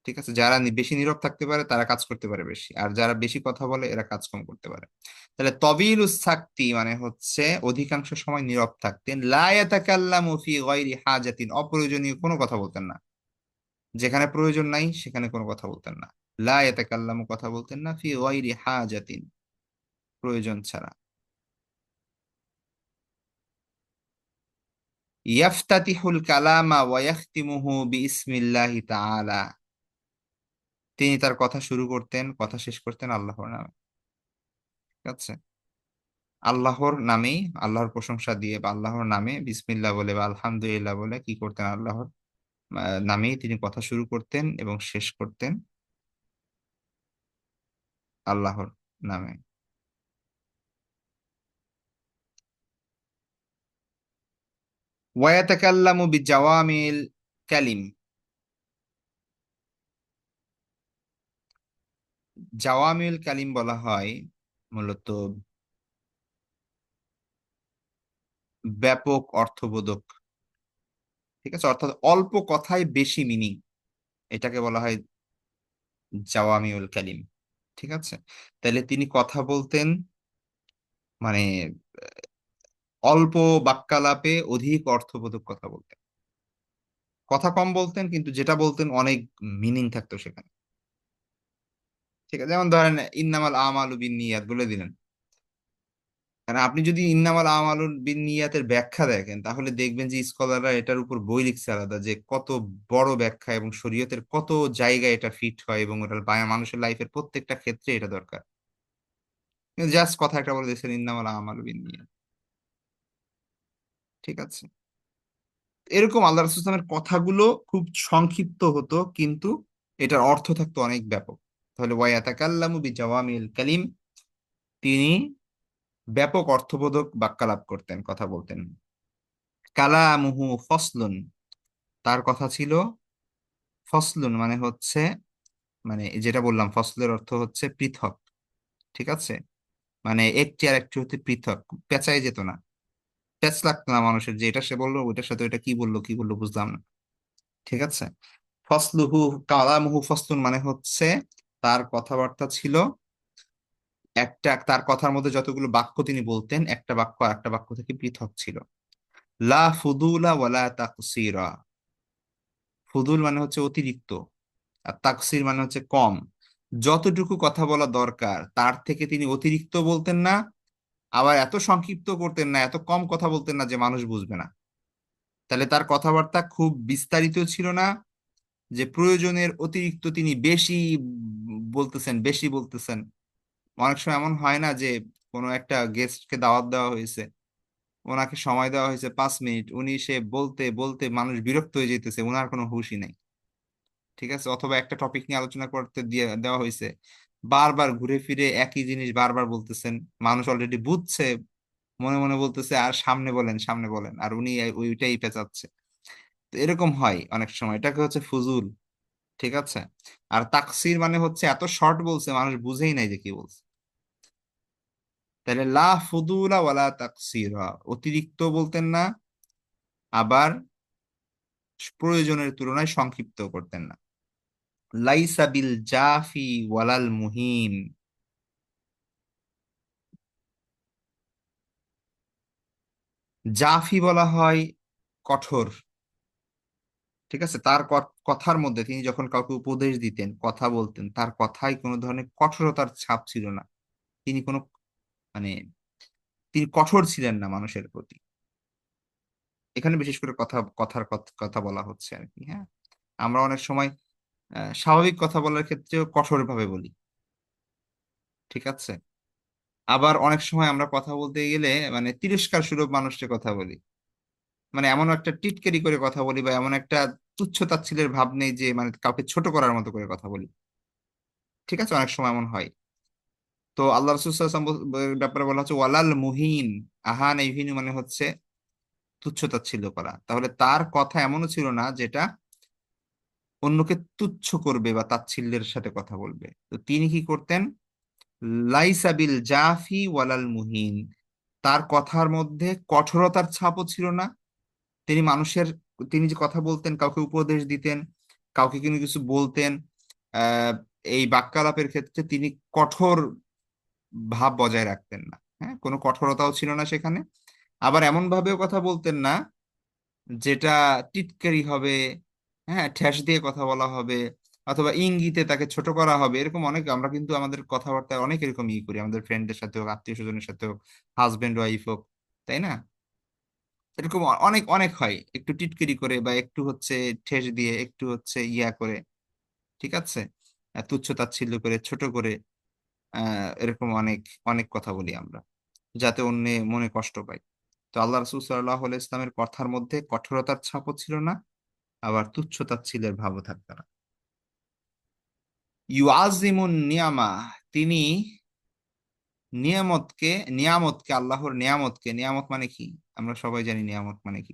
ঠিক আছে, যারা বেশি নীরব থাকতে পারে তারা কাজ করতে পারে বেশি, আর যারা বেশি কথা বলে এরা কাজ কম করতে পারে। তাহলে তবিলুস সাক্তি মানে হচ্ছে অধিকাংশ সময় নীরব থাকতেন, লা ইয়াতাকাল্লামু ফি গায়রি হাজাতিন, অপ্রয়োজনীয় কোনো কথা বলতেন না, যেখানে প্রয়োজন নাই সেখানে কোনো কথা বলতেন না। লা ইয়াতাকাল্লামু, কথা বলতেন না, ফি গায়রি হাজাতিন, প্রয়োজন ছাড়া। ইয়াফতাতিহুল কালামা ওয়া ইয়াখতিমুহু বিইসমিল্লাহি তাআলা, তিনি তার কথা শুরু করতেন, কথা শেষ করতেন আল্লাহর নামে। ঠিক আছে, আল্লাহর নামেই, আল্লাহর প্রশংসা দিয়ে বা আল্লাহর নামে বিসমিল্লাহ বলে বা আলহামদুলিল্লাহ বলে কি করতেন, আল্লাহর নামেই তিনি কথা শুরু করতেন এবং শেষ করতেন আল্লাহর নামে। ওয়ায়াতাকাল্লামু বিজাওয়ামিল কালিম, জাওয়ামিল কালিম বলা হয় মূলত ব্যাপক অর্থবোধক। ঠিক আছে, অর্থাৎ অল্প কথায় বেশি মিনিং, এটাকে বলা হয় জাওয়ামিউল কালিম। ঠিক আছে, তাহলে তিনি কথা বলতেন মানে অল্প বাক্যালাপে অধিক অর্থবোধক কথা বলতেন। কথা কম বলতেন কিন্তু যেটা বলতেন অনেক মিনিং থাকতো সেখানে। ঠিক আছে, যেমন ধরেন ইন্নামাল আমালু বিন্নিয়াত বলে দিলেন, কারণ আপনি যদি ইন্নামাল আমালু বিন্নিয়াতের ব্যাখ্যা দেখেন তাহলে দেখবেন যে স্কলাররা এটার উপর বই লিখছে আলাদা, যে কত বড় ব্যাখ্যা এবং শরীয়তের কত জায়গায় এটা ফিট হয়, এবং ওটা মানুষের লাইফের প্রত্যেকটা ক্ষেত্রে এটা দরকার। জাস্ট কথা একটা বলে দিয়েছেন ইন্নামাল আমালু বিন্নিয়াত। ঠিক আছে, এরকম আল্লাহ রাসূল সাল্লাল্লাহু আলাইহি ওয়াসাল্লামের কথাগুলো খুব সংক্ষিপ্ত হতো, কিন্তু এটার অর্থ থাকতো অনেক ব্যাপক। তাহলে ওয়ায়াতাকাল্লামু বিজাওয়ামিল কালিম, তিনি ব্যাপক অর্থবোধক বাক্যালাপ করতেন, কথা বলতেন। কালামুহু ফসলুন, তার কথা ছিল ফসলুন, মানে হচ্ছে, মানে যেটা বললাম ফসলের অর্থ হচ্ছে পৃথক। ঠিক আছে, মানে একটি আর একটি হতে পৃথক, পেঁচায় যেত না, প্যাচ লাগতো না মানুষের, যে এটা সে বললো ওইটার সাথে ওইটা কি বললো কি বললো বুঝলাম না। ঠিক আছে, ফসলুহু, কালামুহু ফসলুন মানে হচ্ছে তার কথাবার্তা ছিল একটা, তার কথার মধ্যে যতগুলো বাক্য তিনি বলতেন একটা বাক্য আর একটা বাক্য থেকে পৃথক ছিল। লা ফুদুলা ওয়ালা তাকসিরা, ফুদুল মানে হচ্ছে অতিরিক্ত, আর তাকসির মানে হচ্ছে কম। যতটুকু কথা বলা দরকার তার থেকে তিনি অতিরিক্ত বলতেন না, আবার এত সংক্ষিপ্ত করতেন না, এত কম কথা বলতেন না যে মানুষ বুঝবে না। তাহলে তার কথাবার্তা খুব বিস্তারিত ছিল না, যে প্রয়োজনের অতিরিক্ত তিনি বলতেছেন বেশি বলতেছেন। অনেক সময় এমন হয় না যে কোনো একটা গেস্টকে দাওয়াত দেওয়া হয়েছে, ওনাকে সময় দেওয়া হয়েছে 5 মিনিট, উনি সে বলতে বলতে মানুষ বিরক্ত হয়ে যেতেছে, ওনার কোনো হুঁশই নেই। ঠিক আছে, অথবা একটা টপিক নিয়ে আলোচনা করতে দিয়ে দেওয়া হয়েছে, বারবার ঘুরে ফিরে একই জিনিস বারবার বলতেছেন, মানুষ অলরেডি বুঝছে, মনে মনে বলতেছে আর সামনে বলেন সামনে বলেন, আর উনি ওইটাই পেঁচাচ্ছে। তো এরকম হয় অনেক সময়, এটাকে হচ্ছে ফুজুল। ঠিক আছে। আর তাকসির মানে হচ্ছে এত শর্ট বলছে মানুষ বুঝেই নাই যে কি বলছে। তাহলে লা ফুদুলা ওয়ালা তাকসিরা, অতিরিক্ত বলতেন না, আবার প্রয়োজনের তুলনায় সংক্ষিপ্ত করতেন না। লাইসা বিল জাফি ওয়ালাল মুহিন, জাফি বলা হয় কঠোর। ঠিক আছে, তার কথার মধ্যে তিনি যখন কাউকে উপদেশ দিতেন, কথা বলতেন, তার কথায় কোনো ধরনের কঠোরতার ছাপ ছিল না। তিনি কোনো মানে তিনি কঠোর ছিলেন না মানুষের প্রতি। এখানে বিশেষ করে কথা বলা হচ্ছে আর কি। হ্যাঁ, আমরা অনেক সময় স্বাভাবিক কথা বলার ক্ষেত্রেও কঠোর ভাবে বলি। ঠিক আছে। আবার অনেক সময় আমরা কথা বলতে গেলে মানে তিরস্কার সুলভ মানুষের কথা বলি, মানে এমন একটা টিটকারি করে কথা বলি, বা এমন একটা তুচ্ছ তাচ্ছিল্যের ভাব নেই যে মানে কাউকে ছোট করার মতো করে কথা বলি। ঠিক আছে, অনেক সময় এমন হয়। তো আল্লাহ রসুল সাল্লাল্লাহু আলাইহি ওয়াসাল্লাম ব্যাপারে বলা হচ্ছে ওয়ালাল মুহিন, আহান ইহিন মানে হচ্ছে তুচ্ছ তাচ্ছিল্য করা। তাহলে তার কথা এমনও ছিল না যেটা অন্যকে তুচ্ছ করবে বা তাচ্ছিল্যের সাথে কথা বলবে। তো তিনি কি করতেন? লাইসা বিল জাফি ওয়ালাল মুহিন, তার কথার মধ্যে কঠোরতার ছাপও ছিল না। তিনি মানুষের, তিনি যে কথা বলতেন, কাউকে উপদেশ দিতেন, কাউকে কোনো কিছু বলতেন, আহ এই বাক্যালাপের ক্ষেত্রে তিনি কঠোর ভাব বজায় রাখতেন না। হ্যাঁ, কোনো কঠোরতাও ছিল না সেখানে। আবার এমন ভাবেও কথা বলতেন না যেটা টিটকারি হবে, হ্যাঁ, ঠেস দিয়ে কথা বলা হবে, অথবা ইঙ্গিতে তাকে ছোট করা হবে। এরকম অনেক, আমরা কিন্তু আমাদের কথাবার্তায় অনেক এরকম করি, আমাদের ফ্রেন্ডদের সাথে হোক, আত্মীয় স্বজনের সাথে হোক, হাজবেন্ড ওয়াইফ হোক, তাই না? এরকম অনেক অনেক হয়, একটু টিটকিরি করে বা একটু হচ্ছে ঠেস দিয়ে, একটু হচ্ছে ইয়া করে। ঠিক আছে, তুচ্ছ তাচ্ছিল্য করে, ছোট করে, এরকম অনেক অনেক কথা বলি আমরা, যাতে অন্য মনে কষ্ট পায়। তো আল্লাহ রসুল সাল্লাহ ইসলামের কথার মধ্যে কঠোরতার ছাপও ছিল না, আবার তুচ্ছ তাচ্ছিল্যের ভাবও থাকতো না। ইউআজিমুন নিয়ামা, তিনি নিয়ামতকে, আল্লাহর নিয়ামতকে, নিয়ামত মানে কি? আমরা সবাই জানি নিয়ামত মানে কি।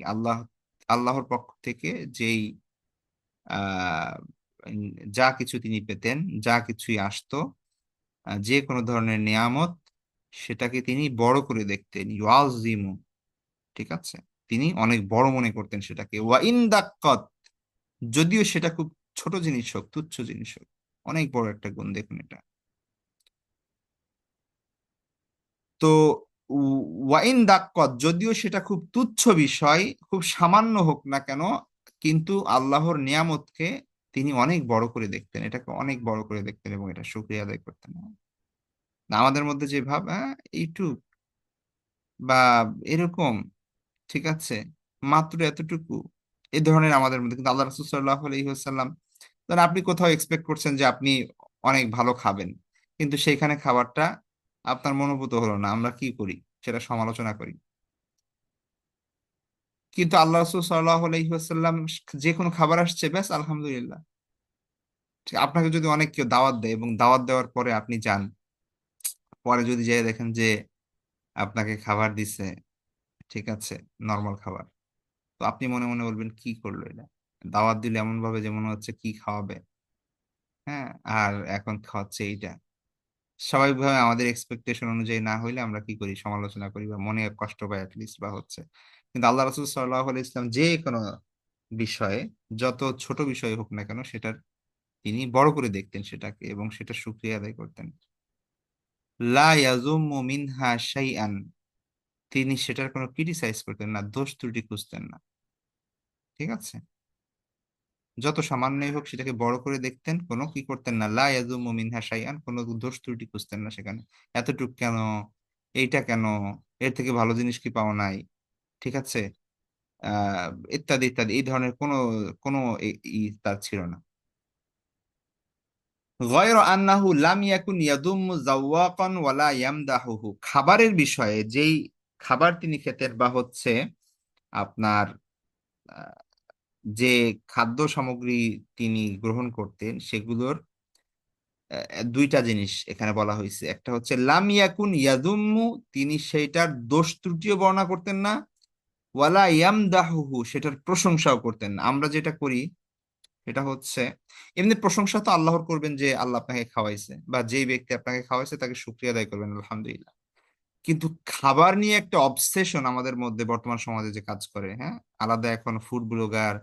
আল্লাহর পক্ষ থেকে যেই আহ যা কিছু তিনি পেতেন, যা কিছুই আসতো, যে কোনো ধরনের নিয়ামত, সেটাকে তিনি বড় করে দেখতেন, ইউআজিমু। ঠিক আছে, তিনি অনেক বড় মনে করতেন সেটাকে। ওয়া ইন দাক্কাত, যদিও সেটা খুব ছোট জিনিস হোক, তুচ্ছ জিনিস হোক। অনেক বড় একটা গুণ, দেখুন এটা। তো ওয়াইন দাক্কত, যদিও সেটা খুব তুচ্ছ বিষয়, খুব সামান্য হোক না কেন, কিন্তু আল্লাহর নিয়ামতকে তিনি অনেক বড় করে দেখতেন, এটাকে অনেক বড় করে দেখতেন এবং এটা শুকরিয়া আদায় করতেন। না, আমাদের মধ্যে যে ভাব, এইটুক বা এরকম, ঠিক আছে, মাত্র এতটুকু, এই ধরনের আমাদের মধ্যে। কিন্তু আল্লাহ রাসূল সাল্লাল্লাহু আলাইহি ওয়াসাল্লাম, ধরেন আপনি কোথাও এক্সপেক্ট করছেন যে আপনি অনেক ভালো খাবেন, কিন্তু সেইখানে খাবারটা আপনার মনোভূত হলো না, আমরা কি করি? সেটা সমালোচনা করি। কিন্তু আল্লাহ রসুল সাল্লাহ আলহিহাস্লাম, যে কোনো খাবার আসছে, ব্যাস আলহামদুলিল্লাহ। ঠিক, আপনাকে যদি অনেক কেউ দাওয়াত দেয় এবং দাওয়াত দেওয়ার পরে আপনি যান, পরে যদি যাই দেখেন যে আপনাকে খাবার দিছে, ঠিক আছে, নর্মাল খাবার, তো আপনি মনে মনে বলবেন কি করলো এটা, দাওয়াত দিলে এমন ভাবে যে মনে হচ্ছে কি খাওয়াবে। হ্যাঁ, আর এখন খাওয়াচ্ছে এইটা। স্বাভাবিকভাবে আমাদের এক্সপেকটেশন অনুযায়ী না হইলে আমরা কি করি? সমালোচনা করি বা মনে কষ্ট পাই অ্যাটলিস্ট, বা হচ্ছে। কিন্তু আল্লাহ রসুল সাল্লাহ ইসলাম যে কোনো বিষয়ে, যত ছোট বিষয় হোক না কেন, সেটার তিনি বড় করে দেখতেন সেটাকে, এবং সেটা শুকরিয়া আদায় করতেন। লা ইয়াজুম্মু মিনহা শাইআন, তিনি সেটার কোনো ক্রিটিসাইজ করতেন না, দোষ ত্রুটি খুঁজতেন না। ঠিক আছে, যত সামান্যই হোক সেটাকে বড় করে দেখতেন, কোনো কি করতেন না, লা ইয়াজুম্মু মিনহা শাইআন, কোনো দোষ ত্রুটি খুঁজতেন না সেখানে। এতটুক কেন, এইটা কেন, এর থেকে ভালো জিনিস কি পাওয়া নাই? ঠিক আছে, আহ ইত্যাদি ইত্যাদি, এই ধরনের কোনো কোনো তার ছিল না। গয়র আন্নাহু লাম ইয়াকুন ইয়াদুম্মু যাওয়াকান ওয়ালা ইয়ামদাহুহু, খাবারের বিষয়ে যেই খাবার তিনি খেতেন বা হচ্ছে আপনার আহ, যে খাদ্য সামগ্রী তিনি গ্রহণ করতেন সেগুলোর দুইটা জিনিস এখানে বলা হয়েছে। একটা হচ্ছে লাম ইয়াকুন ইয়াদুম্মু, তিনি সেইটার দোষ ত্রুটিও বর্ণনা করতেন না, ওয়ালা ইয়ামদাহুহু, সেটার প্রশংসাও করতেন না। আমরা যেটা করি এটা হচ্ছে, এমনি প্রশংসা তো আল্লাহর করবেন যে আল্লাহ আপনাকে খাওয়াইছে, বা যেই ব্যক্তি আপনাকে খাওয়াইছে তাকে শুকরিয়া আদায় করবেন আলহামদুলিল্লাহ। কিন্তু খাবার নিয়ে একটা অবসেশন আমাদের মধ্যে বর্তমান সমাজে যে কাজ করে, হ্যাঁ, আলাদা এখন ফুড ব্লগার,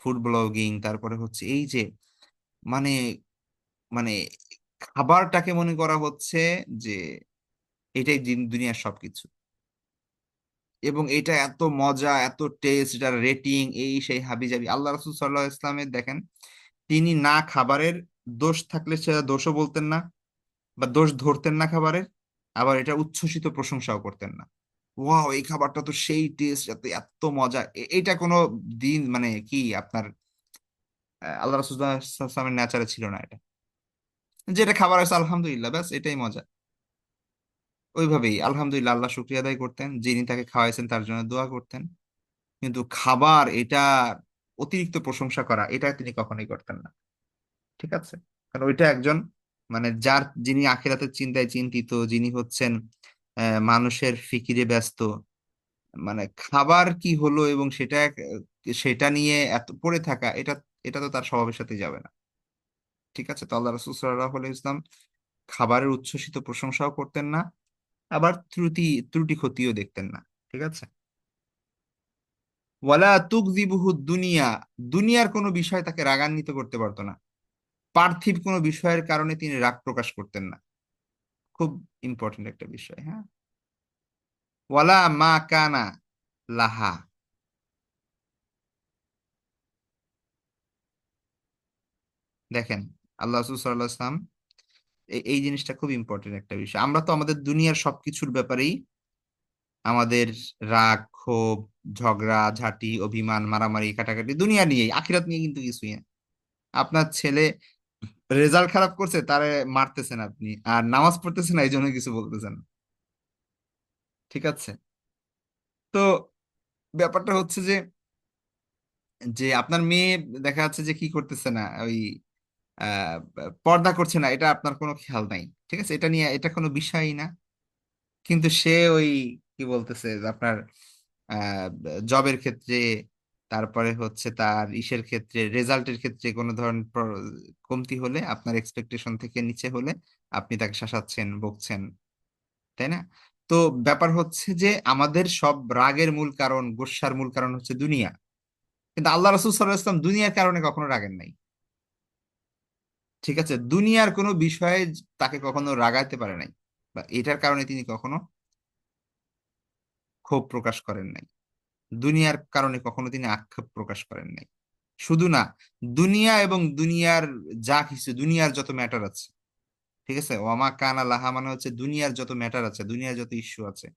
ফুড ব্লগিং, তারপরে হচ্ছে এই যে মানে মানে খাবারটাকে মনে করা হচ্ছে যে এটাই দুনিয়ার সবকিছু, এবং এটা এত মজা, এত টেস্ট, এটার রেটিং, এই সেই হাবিজাবি। আল্লাহ রাসূল সাল্লাল্লাহু আলাইহি ওয়াসাল্লামের দেখেন, তিনি না খাবারের দোষ থাকলে সেটা দোষও বলতেন না, বা দোষ ধরতেন না খাবারের, আবার এটা উচ্ছ্বসিত প্রশংসাও করতেন না। ওয়াও, এই খাবারটা তো সেই টেস্ট, এত এত মজা। এটা কোনো দিন মানে কি আপনার আল্লাহ রাসূল সাল্লাল্লাহু আলাইহি ওয়াসাল্লামের নেচারে ছিল না এটা, যেটা খাবার আছে আলহামদুলিল্লাহ ব্যাস এটাই মজা। ওইভাবেই আলহামদুলিল্লাহ আল্লাহ শুকরিয়া আদায় করতেন, যিনি তাকে খাওয়াইছেন তার জন্য দোয়া করতেন। কিন্তু খাবার এটা অতিরিক্ত প্রশংসা করা, এটা তিনি কখনোই করতেন না। ঠিক আছে, কারণ ওইটা একজন মানে যিনি আখিরাতের চিন্তায় চিন্তিত, যিনি হচ্ছেন মানুষের ফিকিরে ব্যস্ত, মানে খাবার কি হলো এবং সেটা নিয়ে এত পড়ে থাকা, এটা এটা তো তার স্বভাবের সাথে যাবে না। ঠিক আছে, তো আল্লাহ রাসূল সাল্লাল্লাহু আলাইহি ইসলাম খাবারের উচ্ছ্বসিত প্রশংসাও করতেন না, আবার ত্রুটি ত্রুটি ক্ষতিও দেখতেন না। ঠিক আছে। ওয়ালা তুকযিবুহু দুনিয়া, দুনিয়ার কোনো বিষয় তাকে রাগান্বিত করতে পারতো না, পার্থিব কোনো বিষয়ের কারণে তিনি রাগ প্রকাশ করতেন না। খুব ইম্পর্টেন্ট একটা বিষয়, হ্যাঁ। ওয়ালা মা কানা লাহা, দেখেন আল্লাহ রাসূল সাল্লাল্লাহু আলাইহি ওয়াসাল্লাম এই জিনিসটা খুব ইম্পর্টেন্ট একটা বিষয়। আমরা তো আমাদের দুনিয়ার সবকিছুর ব্যাপারেই আমাদের রাগ, ক্ষোভ, ঝগড়া ঝাঁটি, অভিমান, মারামারি, কাটাকাটি দুনিয়া নিয়েই, আখিরাত নিয়ে কিন্তু কিছুই না। আপনার ছেলে রেজাল্ট খারাপ করছে, তারে মারতেছেন আপনি, আর নামাজ পড়তেছেন না এই জন্য কিছু বলতেছেন না। ঠিক আছে। তো ব্যাপারটা হচ্ছে যে যে আপনার মেয়ে দেখা যাচ্ছে যে কি করতেছে না, ওই আহ পর্দা করছে না, এটা আপনার কোনো খেয়াল নাই। ঠিক আছে, এটা নিয়ে এটা কোনো বিষয়ই না। কিন্তু সে ওই কি বলতেছে যে আপনার আহ জবের ক্ষেত্রে, তারপরে হচ্ছে তার ইসের ক্ষেত্রে, রেজাল্টের ক্ষেত্রে কোনো ধরনের কমতি হলে, আপনার এক্সপেকটেশন থেকে নিচে হলে আপনি তাকে শাসাচ্ছেন, বকছেন, তাই না? তো ব্যাপার হচ্ছে যে আমাদের সব রাগের মূল কারণ, গোস্সার মূল কারণ হচ্ছে দুনিয়া। কিন্তু আল্লাহ রাসূল সাল্লাল্লাহু আলাইহি ওয়াসাল্লাম দুনিয়ার কারণে কখনো রাগেন নাই। ঠিক আছে, দুনিয়ার কোনো বিষয়ে তাকে কখনো রাগাইতে পারে নাই, বা এটার কারণে তিনি কখনো ক্ষোভ প্রকাশ করেন নাই। দুনিয়ার কারণে কখনো তিনি আক্ষেপ প্রকাশ করেন নাই। শুধু না, দুনিয়া এবং দুনিয়ার যা কিছু, দুনিয়ার যত ম্যাটার আছে, ঠিক আছে, ওয়ামা কানা লাহা মানে হচ্ছে দুনিয়ার যত ম্যাটার আছে, দুনিয়ার যত ইস্যু আছে,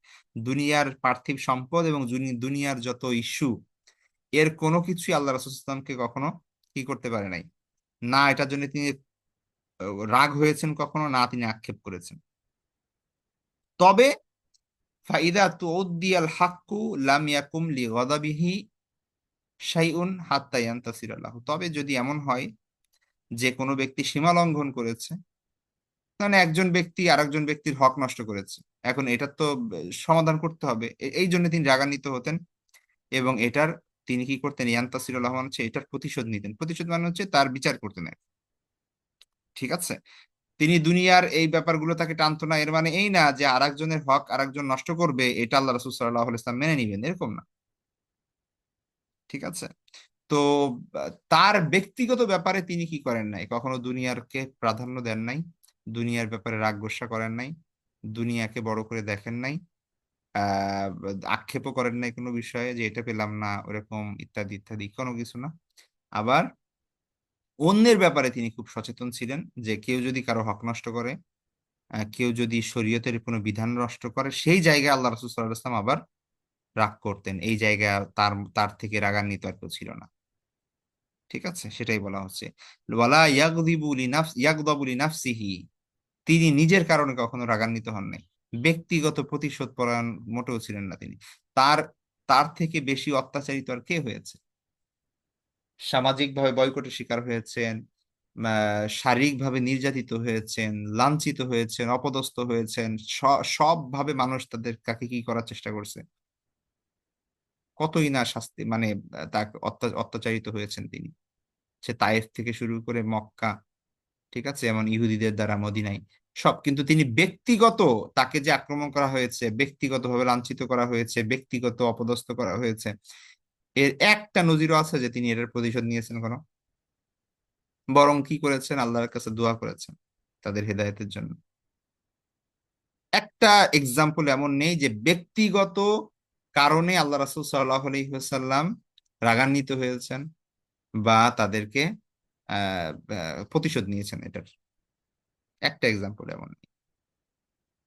দুনিয়ার পার্থিব সম্পদ এবং দুনিয়ার যত ইস্যু, এর কোনো কিছুই আল্লাহ রাসূল সাল্লাল্লাহু আলাইহি ওয়াসাল্লামকে কখনো কি করতে পারে নাই। না এটার জন্য তিনি রাগ হয়েছেন কখনো, না তিনি আক্ষেপ করেছেন। তবে ফাইদা তুউদ্দিয়াল হাক্কু লাম ইয়াকুম লিগাদাবিহি শাইউন হাত্তা ইয়ান্তাসিরা লাহু, তবে যদি এমন হয় যে কোনো ব্যক্তি সীমা লঙ্ঘন করেছে, মানে একজন ব্যক্তি আরেকজন ব্যক্তির হক নষ্ট করেছে, এখন এটা তো সমাধান করতে হবে, এই জন্য তিনি রাগান্বিত হতেন, এবং এটার তিনি কি করতেন, ইয়ান্তাসিরুল রহমান হচ্ছে এটার প্রতিশোধ নিতেন। প্রতিশোধ মানে হচ্ছে তার বিচার করতেন আর কি। ঠিক আছে, তিনি দুনিয়ার এই ব্যাপারগুলো তাকে টানতো না, এর মানে এই না যে আরেকজনের হক আরেকজন নষ্ট করবে এটা আল্লাহ রাসূল সাল্লাল্লাহু আলাইহি ওয়াসাল্লাম মেনে নিবেন, এরকম না। ঠিক আছে। তো তার ব্যক্তিগত ব্যাপারে তিনি কি করেন নাই, কখনো দুনিয়ারকে প্রাধান্য দেন নাই, দুনিয়ার ব্যাপারে রাগ গোসা করেন নাই, দুনিয়াকে বড় করে দেখেন নাই, আহ আক্ষেপও করেন নাই কোনো বিষয়ে যে এটা পেলাম না, ওরকম ইত্যাদি ইত্যাদি কোনো কিছু না। আবার অন্যের ব্যাপারে তিনি খুব সচেতন ছিলেন, যে কেউ যদি কারো হক নষ্ট করে, কেউ যদি শরীয়তের কোনো বিধান নষ্ট করে, সেই জায়গায় আল্লাহ রাসূল সাল্লাল্লাহু আলাইহি ওয়াসাল্লাম আবার রাগ করতেন, এই জায়গায় তার তার থেকে রাগান্বিত আর কেউ ছিল না। ঠিক আছে, সেটাই বলা হচ্ছে। ওয়ালা ইয়াগদাবু লিনাফসিহি, তিনি নিজের কারণে কখনো রাগান্বিত হন নাই। ব্যক্তিগত প্রতিশোধ পরায়ণ মোটেও ছিলেন না তিনি। তার তার থেকে বেশি অত্যাচারিত আর কে হয়েছে? সামাজিকভাবে বয়কটের শিকার হয়েছেন, শারীরিকভাবে নির্যাতিত হয়েছেন, লাঞ্ছিত হয়েছেন, অপদস্থ হয়েছেন, সবভাবে মানুষ তাদের কাকে কি করার চেষ্টা করছে, কতই না শাস্তি, মানে তাকে অত্যাচারিত হয়েছেন তিনি। সে তায়েফ থেকে শুরু করে মক্কা, ঠিক আছে, এমন ইহুদিদের দ্বারা মদিনায়, সব। কিন্তু তিনি ব্যক্তিগত, তাকে যে আক্রমণ করা হয়েছে, ব্যক্তিগতভাবে লাঞ্ছিত করা হয়েছে, ব্যক্তিগত অপদস্থ করা হয়েছে, এর একটা নজিরও আছে যে তিনি এটার প্রতিশোধ নিয়েছেন কোনো? বরং কি করেছেন? আল্লাহর কাছে দোয়া করেছেন তাদের হেদায়েতের জন্য। একটা এক্সাম্পল এমন নেই যে ব্যক্তিগত কারণে আল্লাহ রাসূল সাল্লাল্লাহু আলাইহি ওয়াসাল্লাম রাগান্বিত হয়েছেন বা তাদেরকে প্রতিশোধ নিয়েছেন। এটার একটা এক্সাম্পল এমন নেই।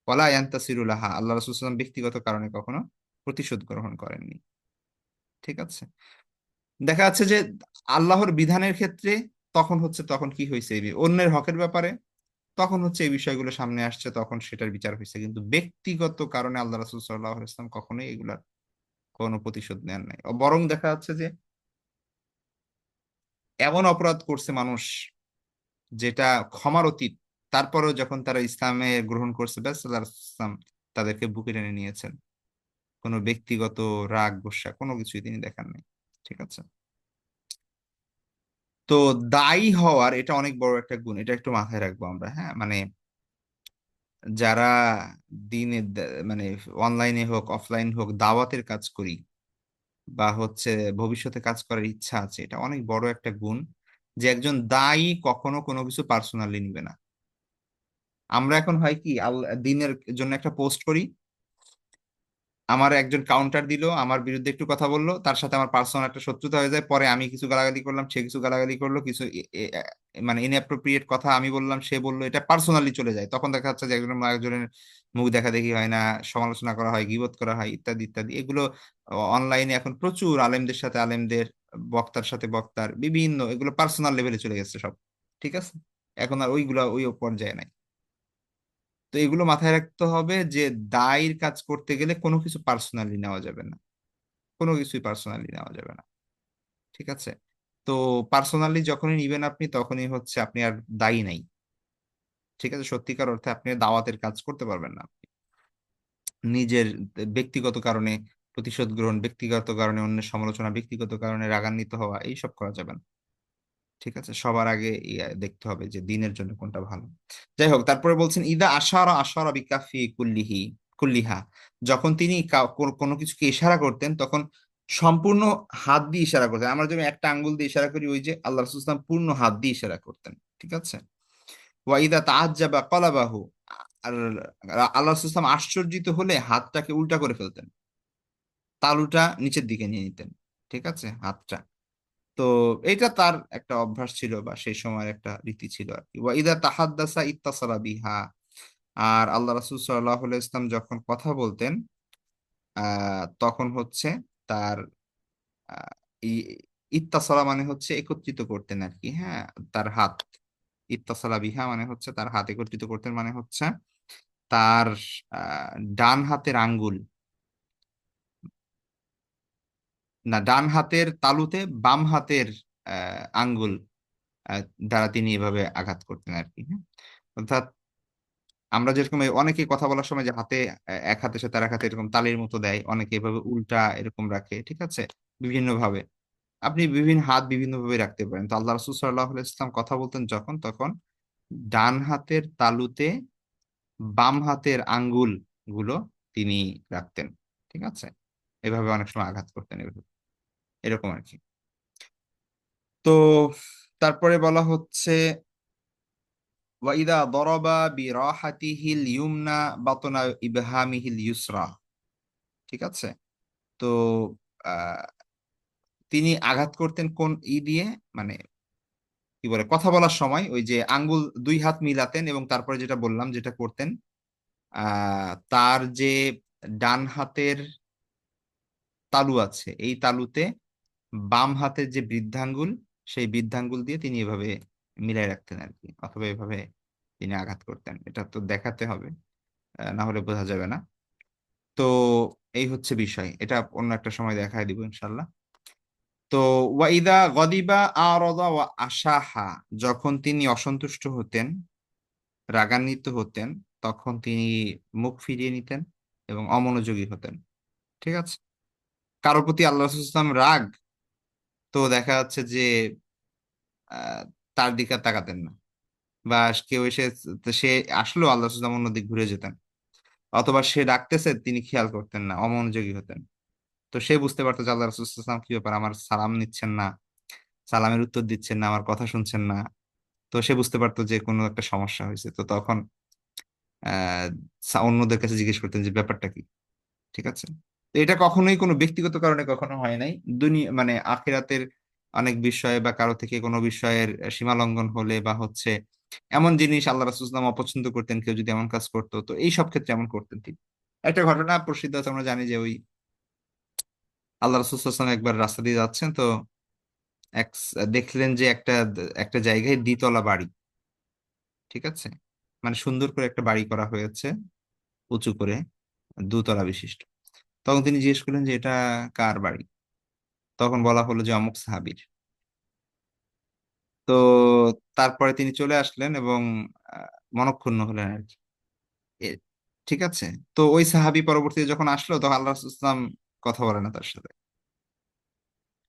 ওয়ালা ইয়ান্তাসিরু লাহা, আল্লাহ রাসূল সাল্লাল্লাহু আলাইহি ওয়াসাল্লাম ব্যক্তিগত কারণে কখনো প্রতিশোধ গ্রহণ করেননি। ঠিক আছে, দেখা যাচ্ছে যে আল্লাহর বিধানের ক্ষেত্রে তখন হচ্ছে, তখন কি হয়েছে, অন্যের হকের ব্যাপারে তখন হচ্ছে এই বিষয়গুলো সামনে আসছে, তখন সেটার বিচার হয়েছে। কিন্তু ব্যক্তিগত কারণে আল্লাহ রাসূল সাল্লাল্লাহু আলাইহি ওয়াসাল্লাম কখনোই এগুলার কোনো প্রতিশোধ নেন নাই। বরং দেখা যাচ্ছে যে এমন অপরাধ করছে মানুষ যেটা ক্ষমার অতীত, তারপরেও যখন তারা ইসলামে গ্রহণ করছে, ব্যাস আল্লাহ রাসূল সাল্লাল্লাহু আলাইহি ওয়াসাল্লাম তাদেরকে বুকে টেনে নিয়েছেন। কোনো ব্যক্তিগত রাগ গোসা কোনো কিছুই তিনি দেখান নাই। ঠিক আছে, তো দায়ী হওয়ার এটা অনেক বড় একটা গুণ, এটা একটু মাথায় রাখবো আমরা, হ্যাঁ। মানে যারা দিনে মানে অনলাইনে হোক অফলাইন হোক দাওয়াতের কাজ করি, বা হচ্ছে ভবিষ্যতে কাজ করার ইচ্ছা আছে, এটা অনেক বড় একটা গুণ যে একজন দায়ী কখনো কোনো কিছু পার্সোনালি নিবে না। আমরা এখন হয় কি, দিনের জন্য একটা পোস্ট করি, আমার একজন কাউন্টার দিল, আমার বিরুদ্ধে একটু কথা বললো, তার সাথে আমার পার্সোনাল একটা শত্রুতা হয়ে যায়, পরে আমি কিছু গালাগালি করলাম, সে কিছু গালাগালি করলো, কিছু মানে ইনঅ্যাপ্রোপ্রিয়েট কথা আমি বললাম, সে বললো, এটা পার্সোনালি চলে যায়। তখন দেখা যাচ্ছে যে একজন একজনের মুখ দেখা দেখি হয় না, সমালোচনা করা হয়, গীবত করা হয়, ইত্যাদি ইত্যাদি। এগুলো অনলাইনে এখন প্রচুর, আলেমদের সাথে আলেমদের, বক্তার সাথে বক্তার, বিভিন্ন, এগুলো পার্সোনাল লেভেলে চলে গেছে সব। ঠিক আছে, এখন আর ওইগুলা ওই পর্যায়ে নাই। তো এগুলো মাথায় রাখতে হবে যে দায়ের কাজ করতে গেলে কোনো কিছু পার্সোনালি নেওয়া যাবে না, কোনো কিছুই পার্সোনালি নেওয়া যাবে না। ঠিক আছে, তো পার্সোনালি যখনই নিবেন আপনি, তখনই হচ্ছে আপনি আর দায়ী নাই। ঠিক আছে, সত্যিকার অর্থে আপনি দাওয়াতের কাজ করতে পারবেন না। নিজের ব্যক্তিগত কারণে প্রতিশোধ গ্রহণ, ব্যক্তিগত কারণে অন্যের সমালোচনা, ব্যক্তিগত কারণে রাগান্বিত হওয়া, এইসব করা যাবে না। ঠিক আছে, সবার আগে দেখতে হবে যে দিনের জন্য কোনটা ভালো। যাই হোক, তারপরে বলছেন ইদা আশারা আশারা বিকাফি কুল্লিহা, যখন তিনি কোনো কিছুকে ইশারা করতেন, তখন সম্পূর্ণ হাত দিয়ে ইশারা করতেন। আমরা যেমন একটা আঙ্গুল দিয়ে ইশারা করি, ওই যে আল্লাহ রাসূল সাল্লাল্লাহু আলাইহি ওয়াসাল্লাম পূর্ণ হাত দিয়ে ইশারা করতেন। ঠিক আছে, ওয়া ইদা তাআজ্জাবা ক্বালাবাহু, আর আল্লাহ রাসূল সাল্লাল্লাহু আলাইহি ওয়াসাল্লাম আশ্চর্যিত হলে হাতটাকে উল্টা করে ফেলতেন, তালুটা নিচের দিকে নিয়ে নিতেন। ঠিক আছে, হাতটা। তো এটা তার একটা অভ্যাস ছিল, বা সেই সময়ের একটা রীতি ছিল আর কি। ওয়া ইদা তাহাদ্দাসা ইত্তাসালা বিহা, আর আল্লাহ রাসূল সাল্লাল্লাহু আলাইহি ওয়াসাল্লাম যখন কথা বলতেন, তখন হচ্ছে তার আহ, ই- ইত্তাসালা মানে হচ্ছে একত্রিত করতেন আর কি, হ্যাঁ। তার হাত, ইত্তাসালা বিহা মানে হচ্ছে তার হাত একত্রিত করতেন, মানে হচ্ছে তার ডান হাতের আঙ্গুল, না, ডান হাতের তালুতে বাম হাতের আঙ্গুল আহ, দ্বারা তিনি এভাবে আঘাত করতেন আর কি, হ্যাঁ। অর্থাৎ আমরা যেরকম অনেকে কথা বলার সময় যে হাতে এক হাতের সাথে আর এক হাতে এরকম তালির মতো দেয়, অনেকে এভাবে উল্টা এরকম রাখে, ঠিক আছে, বিভিন্ন ভাবে। আপনি বিভিন্ন হাত বিভিন্ন ভাবে রাখতে পারেন। তো আল্লাহ রাসূল সাল্লাল্লাহু আলাইহি ইসলাম কথা বলতেন যখন, তখন ডান হাতের তালুতে বাম হাতের আঙ্গুল গুলো তিনি রাখতেন। ঠিক আছে, এভাবে অনেক সময় আঘাত করতেন, এভাবে, এরকম আর কি। তো তারপরে বলা হচ্ছে ওয়াইদা দরাবা বিরাহাতিহিল ইউমনা বাতনা ইবহামিহিল ইউসরা। ঠিক আছে, তো আহ, তিনি আঘাত করতেন কোন দিয়ে, মানে কি বলে, কথা বলার সময় ওই যে আঙ্গুল দুই হাত মিলাতেন, এবং তারপরে যেটা বললাম যেটা করতেন, তার যে ডান হাতের তালু আছে, এই তালুতে বাম হাতের যে বৃদ্ধাঙ্গুল, সেই বৃদ্ধাঙ্গুল দিয়ে তিনি এভাবে মিলাই রাখতেন আর কি, অথবা এভাবে তিনি আঘাত করতেন। এটা তো দেখাতে হবে, না হলে বোঝা যাবে না। তো এই হচ্ছে বিষয়, এটা অন্য একটা সময় দেখায় দিব ইনশাল্লাহ। তো ওয়াইদা গদিবা আরদা ওয়া আশাহা, যখন তিনি অসন্তুষ্ট হতেন, রাগান্বিত হতেন, তখন তিনি মুখ ফিরিয়ে নিতেন এবং অমনোযোগী হতেন। ঠিক আছে। কারোর প্রতি আল্লাহ রাসূলুল্লাহ সাল্লাল্লাহু আলাইহি ওয়াসাল্লাম রাগ, তো দেখা যাচ্ছে যে আহ, তার দিকে আর তাকাতেন না, বা কেউ এসে, তো সে আসলেও আল্লাহ রাসূলুল্লাহ সাল্লাল্লাহু আলাইহি ওয়াসাল্লাম অন্যদিক ঘুরে যেতেন, অথবা সে ডাকতেছে তিনি খেয়াল করতেন না, অমনোযোগী হতেন। তো সে বুঝতে পারতো যে আল্লাহ রাসূলুল্লাহ সাল্লাল্লাহু আলাইহি ওয়াসাল্লাম কি ব্যাপার, আমার সালাম নিচ্ছেন না, সালামের উত্তর দিচ্ছেন না, আমার কথা শুনছেন না। তো সে বুঝতে পারতো যে কোনো একটা সমস্যা হয়েছে। তো তখন আহ অন্যদের কাছে জিজ্ঞেস করতেন যে ব্যাপারটা কি। ঠিক আছে। তো এটা কখনোই কোনো ব্যক্তিগত কারণে কখনো হয় নাই। দুনিয়া মানে আখিরাতের অনেক বিষয় বা কারো থেকে কোনো বিষয়ের সীমা লঙ্ঘন হলে, বা হচ্ছে এমন জিনিস আল্লাহ রাসূলুল্লাহ সাল্লাল্লাহু আলাইহি ওয়াসাল্লাম অপছন্দ করতেন কেউ যদি এমন কাজ করতো, তো এই সব ক্ষেত্রে এমন করতেন তিনি। একটা ঘটনা প্রসিদ্ধ আছে, আমরা জানি যে ওই আল্লাহ রাসূলুল্লাহ সাল্লাল্লাহু আলাইহি ওয়াসাল্লাম একবার রাস্তা দিয়ে যাচ্ছেন, তো এক দেখলেন যে একটা একটা জায়গায় দ্বিতলা বাড়ি। ঠিক আছে। মানে সুন্দর করে একটা বাড়ি করা হয়েছে, উঁচু করে, দোতলা বিশিষ্ট। তখন তিনি জিজ্ঞেস করলেন যে এটা কার বাড়ি। তখন বলা হলো যে অমুক সাহাবীর। তো তারপরে তিনি চলে আসলেন এবং মনঃক্ষুণ্ণ হলেন আর কি। এ- ঠিক আছে। তো ওই সাহাবী পরবর্তীতে যখন আসলো, তখন আল্লাহ রাসূলুল্লাহ সাল্লাল্লাহু আলাইহি ওয়াসাল্লাম কথা বলে না তার সাথে।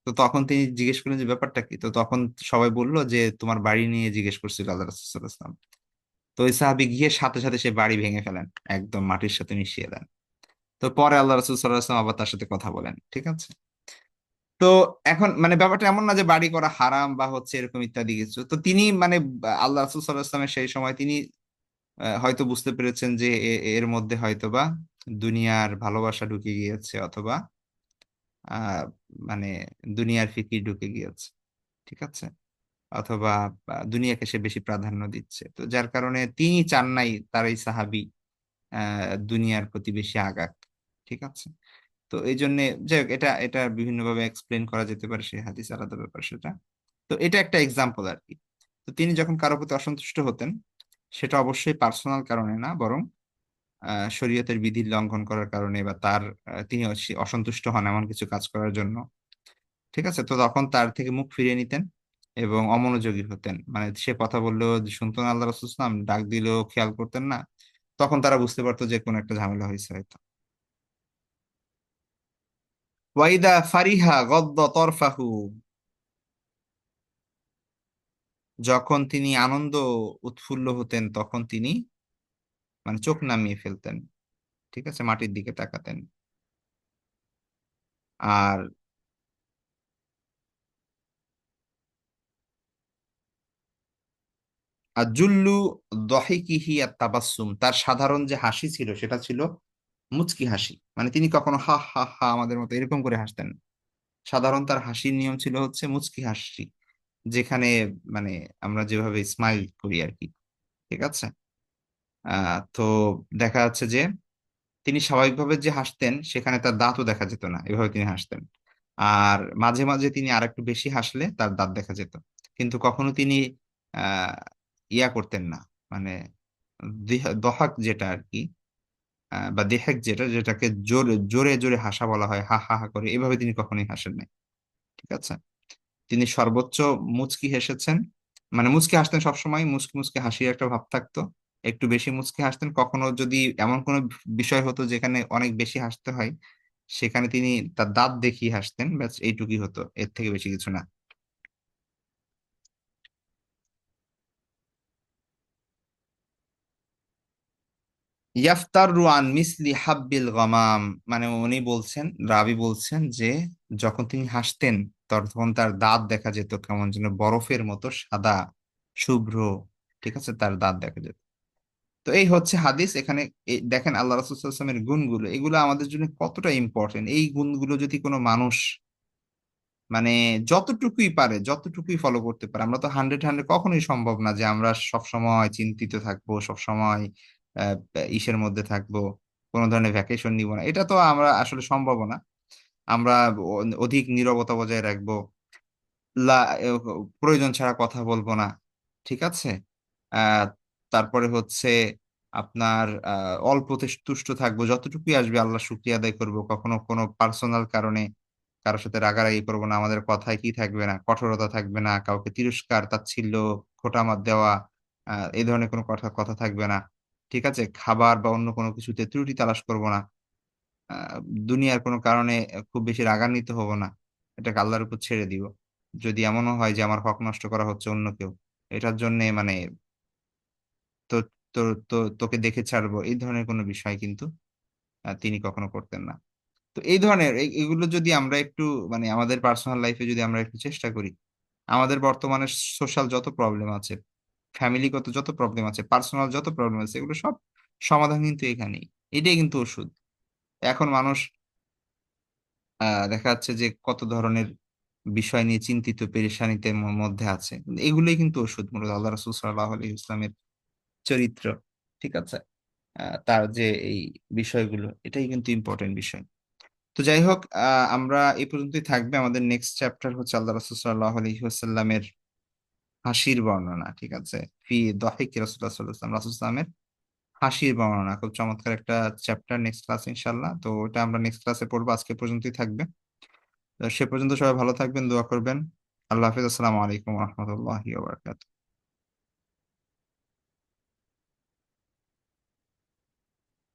তো তখন তিনি জিজ্ঞেস করলেন যে ব্যাপারটা কি। তো তখন সবাই বললো যে তোমার বাড়ি নিয়ে জিজ্ঞেস করছিল আল্লাহ রাসূলুল্লাহ সাল্লাল্লাহু আলাইহি ওয়াসাল্লাম। তো ওই সাহাবী গিয়ে সাথে সাথে সে বাড়ি ভেঙে ফেলেন, একদম মাটির সাথে মিশিয়ে দেন। তো পরে আল্লাহ রাসূল সাল্লাল্লাহু আলাইহি ওয়াসাল্লাম আবার তার সাথে কথা বলেন। ঠিক আছে। তো এখন মানে ব্যাপারটা এমন না যে বাড়ি করা হারাম বা হচ্ছে এরকম ইত্যাদি কিছু। তো তিনি মানে আল্লাহ রাসূল সাল্লাল্লাহু আলাইহি ওয়াসাল্লামের সেই সময় তিনি হয়তো বুঝতে পেরেছেন যে এর মধ্যে হয়তোবা দুনিয়ার ভালোবাসা ঢুকে গিয়েছে, অথবা আহ মানে দুনিয়ার ফিকির ঢুকে গিয়েছে। ঠিক আছে। অথবা দুনিয়াকে সে বেশি প্রাধান্য দিচ্ছে, তো যার কারণে তিনি চান নাই তার এই সাহাবী দুনিয়ার প্রতি বেশি আগাক। ঠিক আছে। তো এই জন্য, যাই হোক, এটা এটা বিভিন্নভাবে এক্সপ্লেন করা যেতে পারে, সে হাদিস আলাদা ব্যাপার সেটা। তো এটা একটা এক্সাম্পল আর কি। তো তিনি যখন কারো প্রতি অসন্তুষ্ট হতেন, সেটা অবশ্যই পার্সোনাল কারণে না, বরং শরীয়তের বিধি লঙ্ঘন করার কারণে, বা তার তিনি অসন্তুষ্ট হন এমন কিছু কাজ করার জন্য। ঠিক আছে। তো তখন তার থেকে মুখ ফিরিয়ে নিতেন এবং অমনোযোগী হতেন, মানে সে কথা বললেও যে শুনতো না, আল্লাহ রাসূলুল্লাহ সাল্লাল্লাহু আলাইহি ওয়াসাল্লাম ডাক দিলেও খেয়াল করতেন না। তখন তারা বুঝতে পারতো যে কোনো একটা ঝামেলা হয়েছে হয়তো। ওয়াইদা ফারিহা গদ্দ তরফাহু, যখন তিনি আনন্দ উৎফুল্ল হতেন, তখন তিনি মানে চোখ নামিয়ে ফেলতেন। ঠিক আছে, মাটির দিকে তাকাতেন। আর আর জুল্লু দহিকিহি আর তাবাসসুম, তার সাধারণ যে হাসি ছিল সেটা ছিল মুচকি হাসি। মানে তিনি কখনো হা হা হা আমাদের মতো এরকম করে হাসতেন না। সাধারণ তার হাসির নিয়ম ছিল হচ্ছে মুচকি হাসি, যেখানে মানে আমরা যেভাবে স্মাইল করি আর কি। ঠিক আছে। তো দেখা যাচ্ছে যে তিনি স্বাভাবিকভাবে যে হাসতেন, সেখানে তার দাঁতও দেখা যেত না, এভাবে তিনি হাসতেন। আর মাঝে মাঝে তিনি আর একটু বেশি হাসলে তার দাঁত দেখা যেত। কিন্তু কখনো তিনি আহ ইয়া করতেন না, মানে দহাক যেটা আর কি, বা দেহেক যেটা, যেটাকে জোরে জোরে জোরে হাসা বলা হয়, হা হা হা করে, এভাবে তিনি কখনোই হাসেন নাই। ঠিক আছে। তিনি সর্বোচ্চ মুচকি হেসেছেন, মানে মুচকি হাসতেন সবসময়, মুচকি মুচকি হাসির একটা ভাব থাকতো। একটু বেশি মুচকি হাসতেন, কখনো যদি এমন কোনো বিষয় হতো যেখানে অনেক বেশি হাসতে হয়, সেখানে তিনি তার দাঁত দেখিয়ে হাসতেন, ব্যাস এইটুকুই হতো, এর থেকে বেশি কিছু না। ইয়াফতারু আন মিসলি হাব্বিল গামাম, মানে উনি বলছেন, রাবি বলছেন যে যখন তিনি হাসতেন, তখন তার দাঁত দেখা যেত কেমন যেন বরফের মতো সাদা, শুভ্র। ঠিক আছে, তার দাঁত দেখা যেত। তো এই হচ্ছে হাদিস। এখানে দেখেন আল্লাহ রাসূল সাল্লাল্লাহু আলাইহি ওয়াসাল্লামের গুণগুলো, এগুলো আমাদের জন্য কতটা ইম্পর্টেন্ট। এই গুণগুলো যদি কোনো মানুষ মানে যতটুকুই পারে, যতটুকুই ফলো করতে পারে, আমরা তো হান্ড্রেড হান্ড্রেড কখনোই সম্ভব না যে আমরা সব সময় চিন্তিত থাকবো, সব সময় ইসের মধ্যে থাকবো, কোনো ধরনের ভ্যাকেশন নিব না, এটা তো আমরা আসলে সম্ভব না। আমরা অধিক নীরবতা বজায় রাখবো, প্রয়োজন ছাড়া কথা বলবো না, ঠিক আছে। আহ তারপরে হচ্ছে আপনার অল্পতে তুষ্ট থাকবো, যতটুকুই আসবে আল্লাহ শুকরিয়া আদায় করব, কখনো কোনো পার্সোনাল কারণে কারোর সাথে রাগারাগি করবো না, আমাদের কথায় কি থাকবে না, কঠোরতা থাকবে না, কাউকে তিরস্কার তাচ্ছিল্য খোঁটামাত দেওয়া, এই ধরনের কোনো কথা কথা থাকবে না, ঠিক আছে। খাবার বা অন্য কোনো কিছুতে ত্রুটি তালাশ করব না। আহ দুনিয়ার কোনো কারণে খুব বেশি রাগান্বিত হব না, এটাকে আল্লাহর উপর ছেড়ে দিব। যদি এমনও হয় যে আমার হক নষ্ট করা হচ্ছে অন্য কেউ, এটার জন্য মানে তো তো তো তোকে দেখে ছাড়বো, এই ধরনের কোনো বিষয় কিন্তু তিনি কখনো করতেন না। তো এই ধরনের এগুলো যদি আমরা একটু মানে আমাদের পার্সোনাল লাইফে যদি আমরা একটু চেষ্টা করি, আমাদের বর্তমানে সোশ্যাল যত প্রবলেম আছে, ফ্যামিলিগত যত প্রবলেম আছে, পার্সোনাল যত প্রবলেম আছে, এগুলো সব সমাধান কিন্তু এখানেই। এটাই কিন্তু ওষুধ। এখন মানুষ দেখা যাচ্ছে যে কত ধরনের বিষয় নিয়ে চিন্তিত পেরেশানিতে মধ্যে আছে। এগুলোই কিন্তু ওষুধ, মূলত আল্লাহ রাসূল সাল্লাল্লাহু আলাইহি ইসলামের চরিত্র, ঠিক আছে। তার যে এই বিষয়গুলো, এটাই কিন্তু ইম্পর্টেন্ট বিষয়। তো যাই হোক, আমরা এই পর্যন্তই থাকবে। আমাদের নেক্সট চ্যাপ্টার হচ্ছে আল্লাহ রাসূল সাল্লাল্লাহু আলাইহি ওয়াসাল্লামের হাসির বর্ণনা, ঠিক আছে। ফি দাহিকি রাসূলুল্লাহ সাল্লাল্লাহু আলাইহি ওয়াসাল্লাম, রাসূল সাল্লামের হাসির বর্ণনা, খুব চমৎকার একটা চ্যাপ্টার। নেক্সট ক্লাস ইনশাআল্লাহ, তো ওটা আমরা নেক্সট ক্লাসে পড়বো। আজকে পর্যন্তই থাকবে। তো সে পর্যন্ত সবাই ভালো থাকবেন, দোয়া করবেন। আল্লাহ হাফেজ, আসসালামু আলাইকুম ওয়া রাহমাতুল্লাহি ওয়া বারাকাতুহু।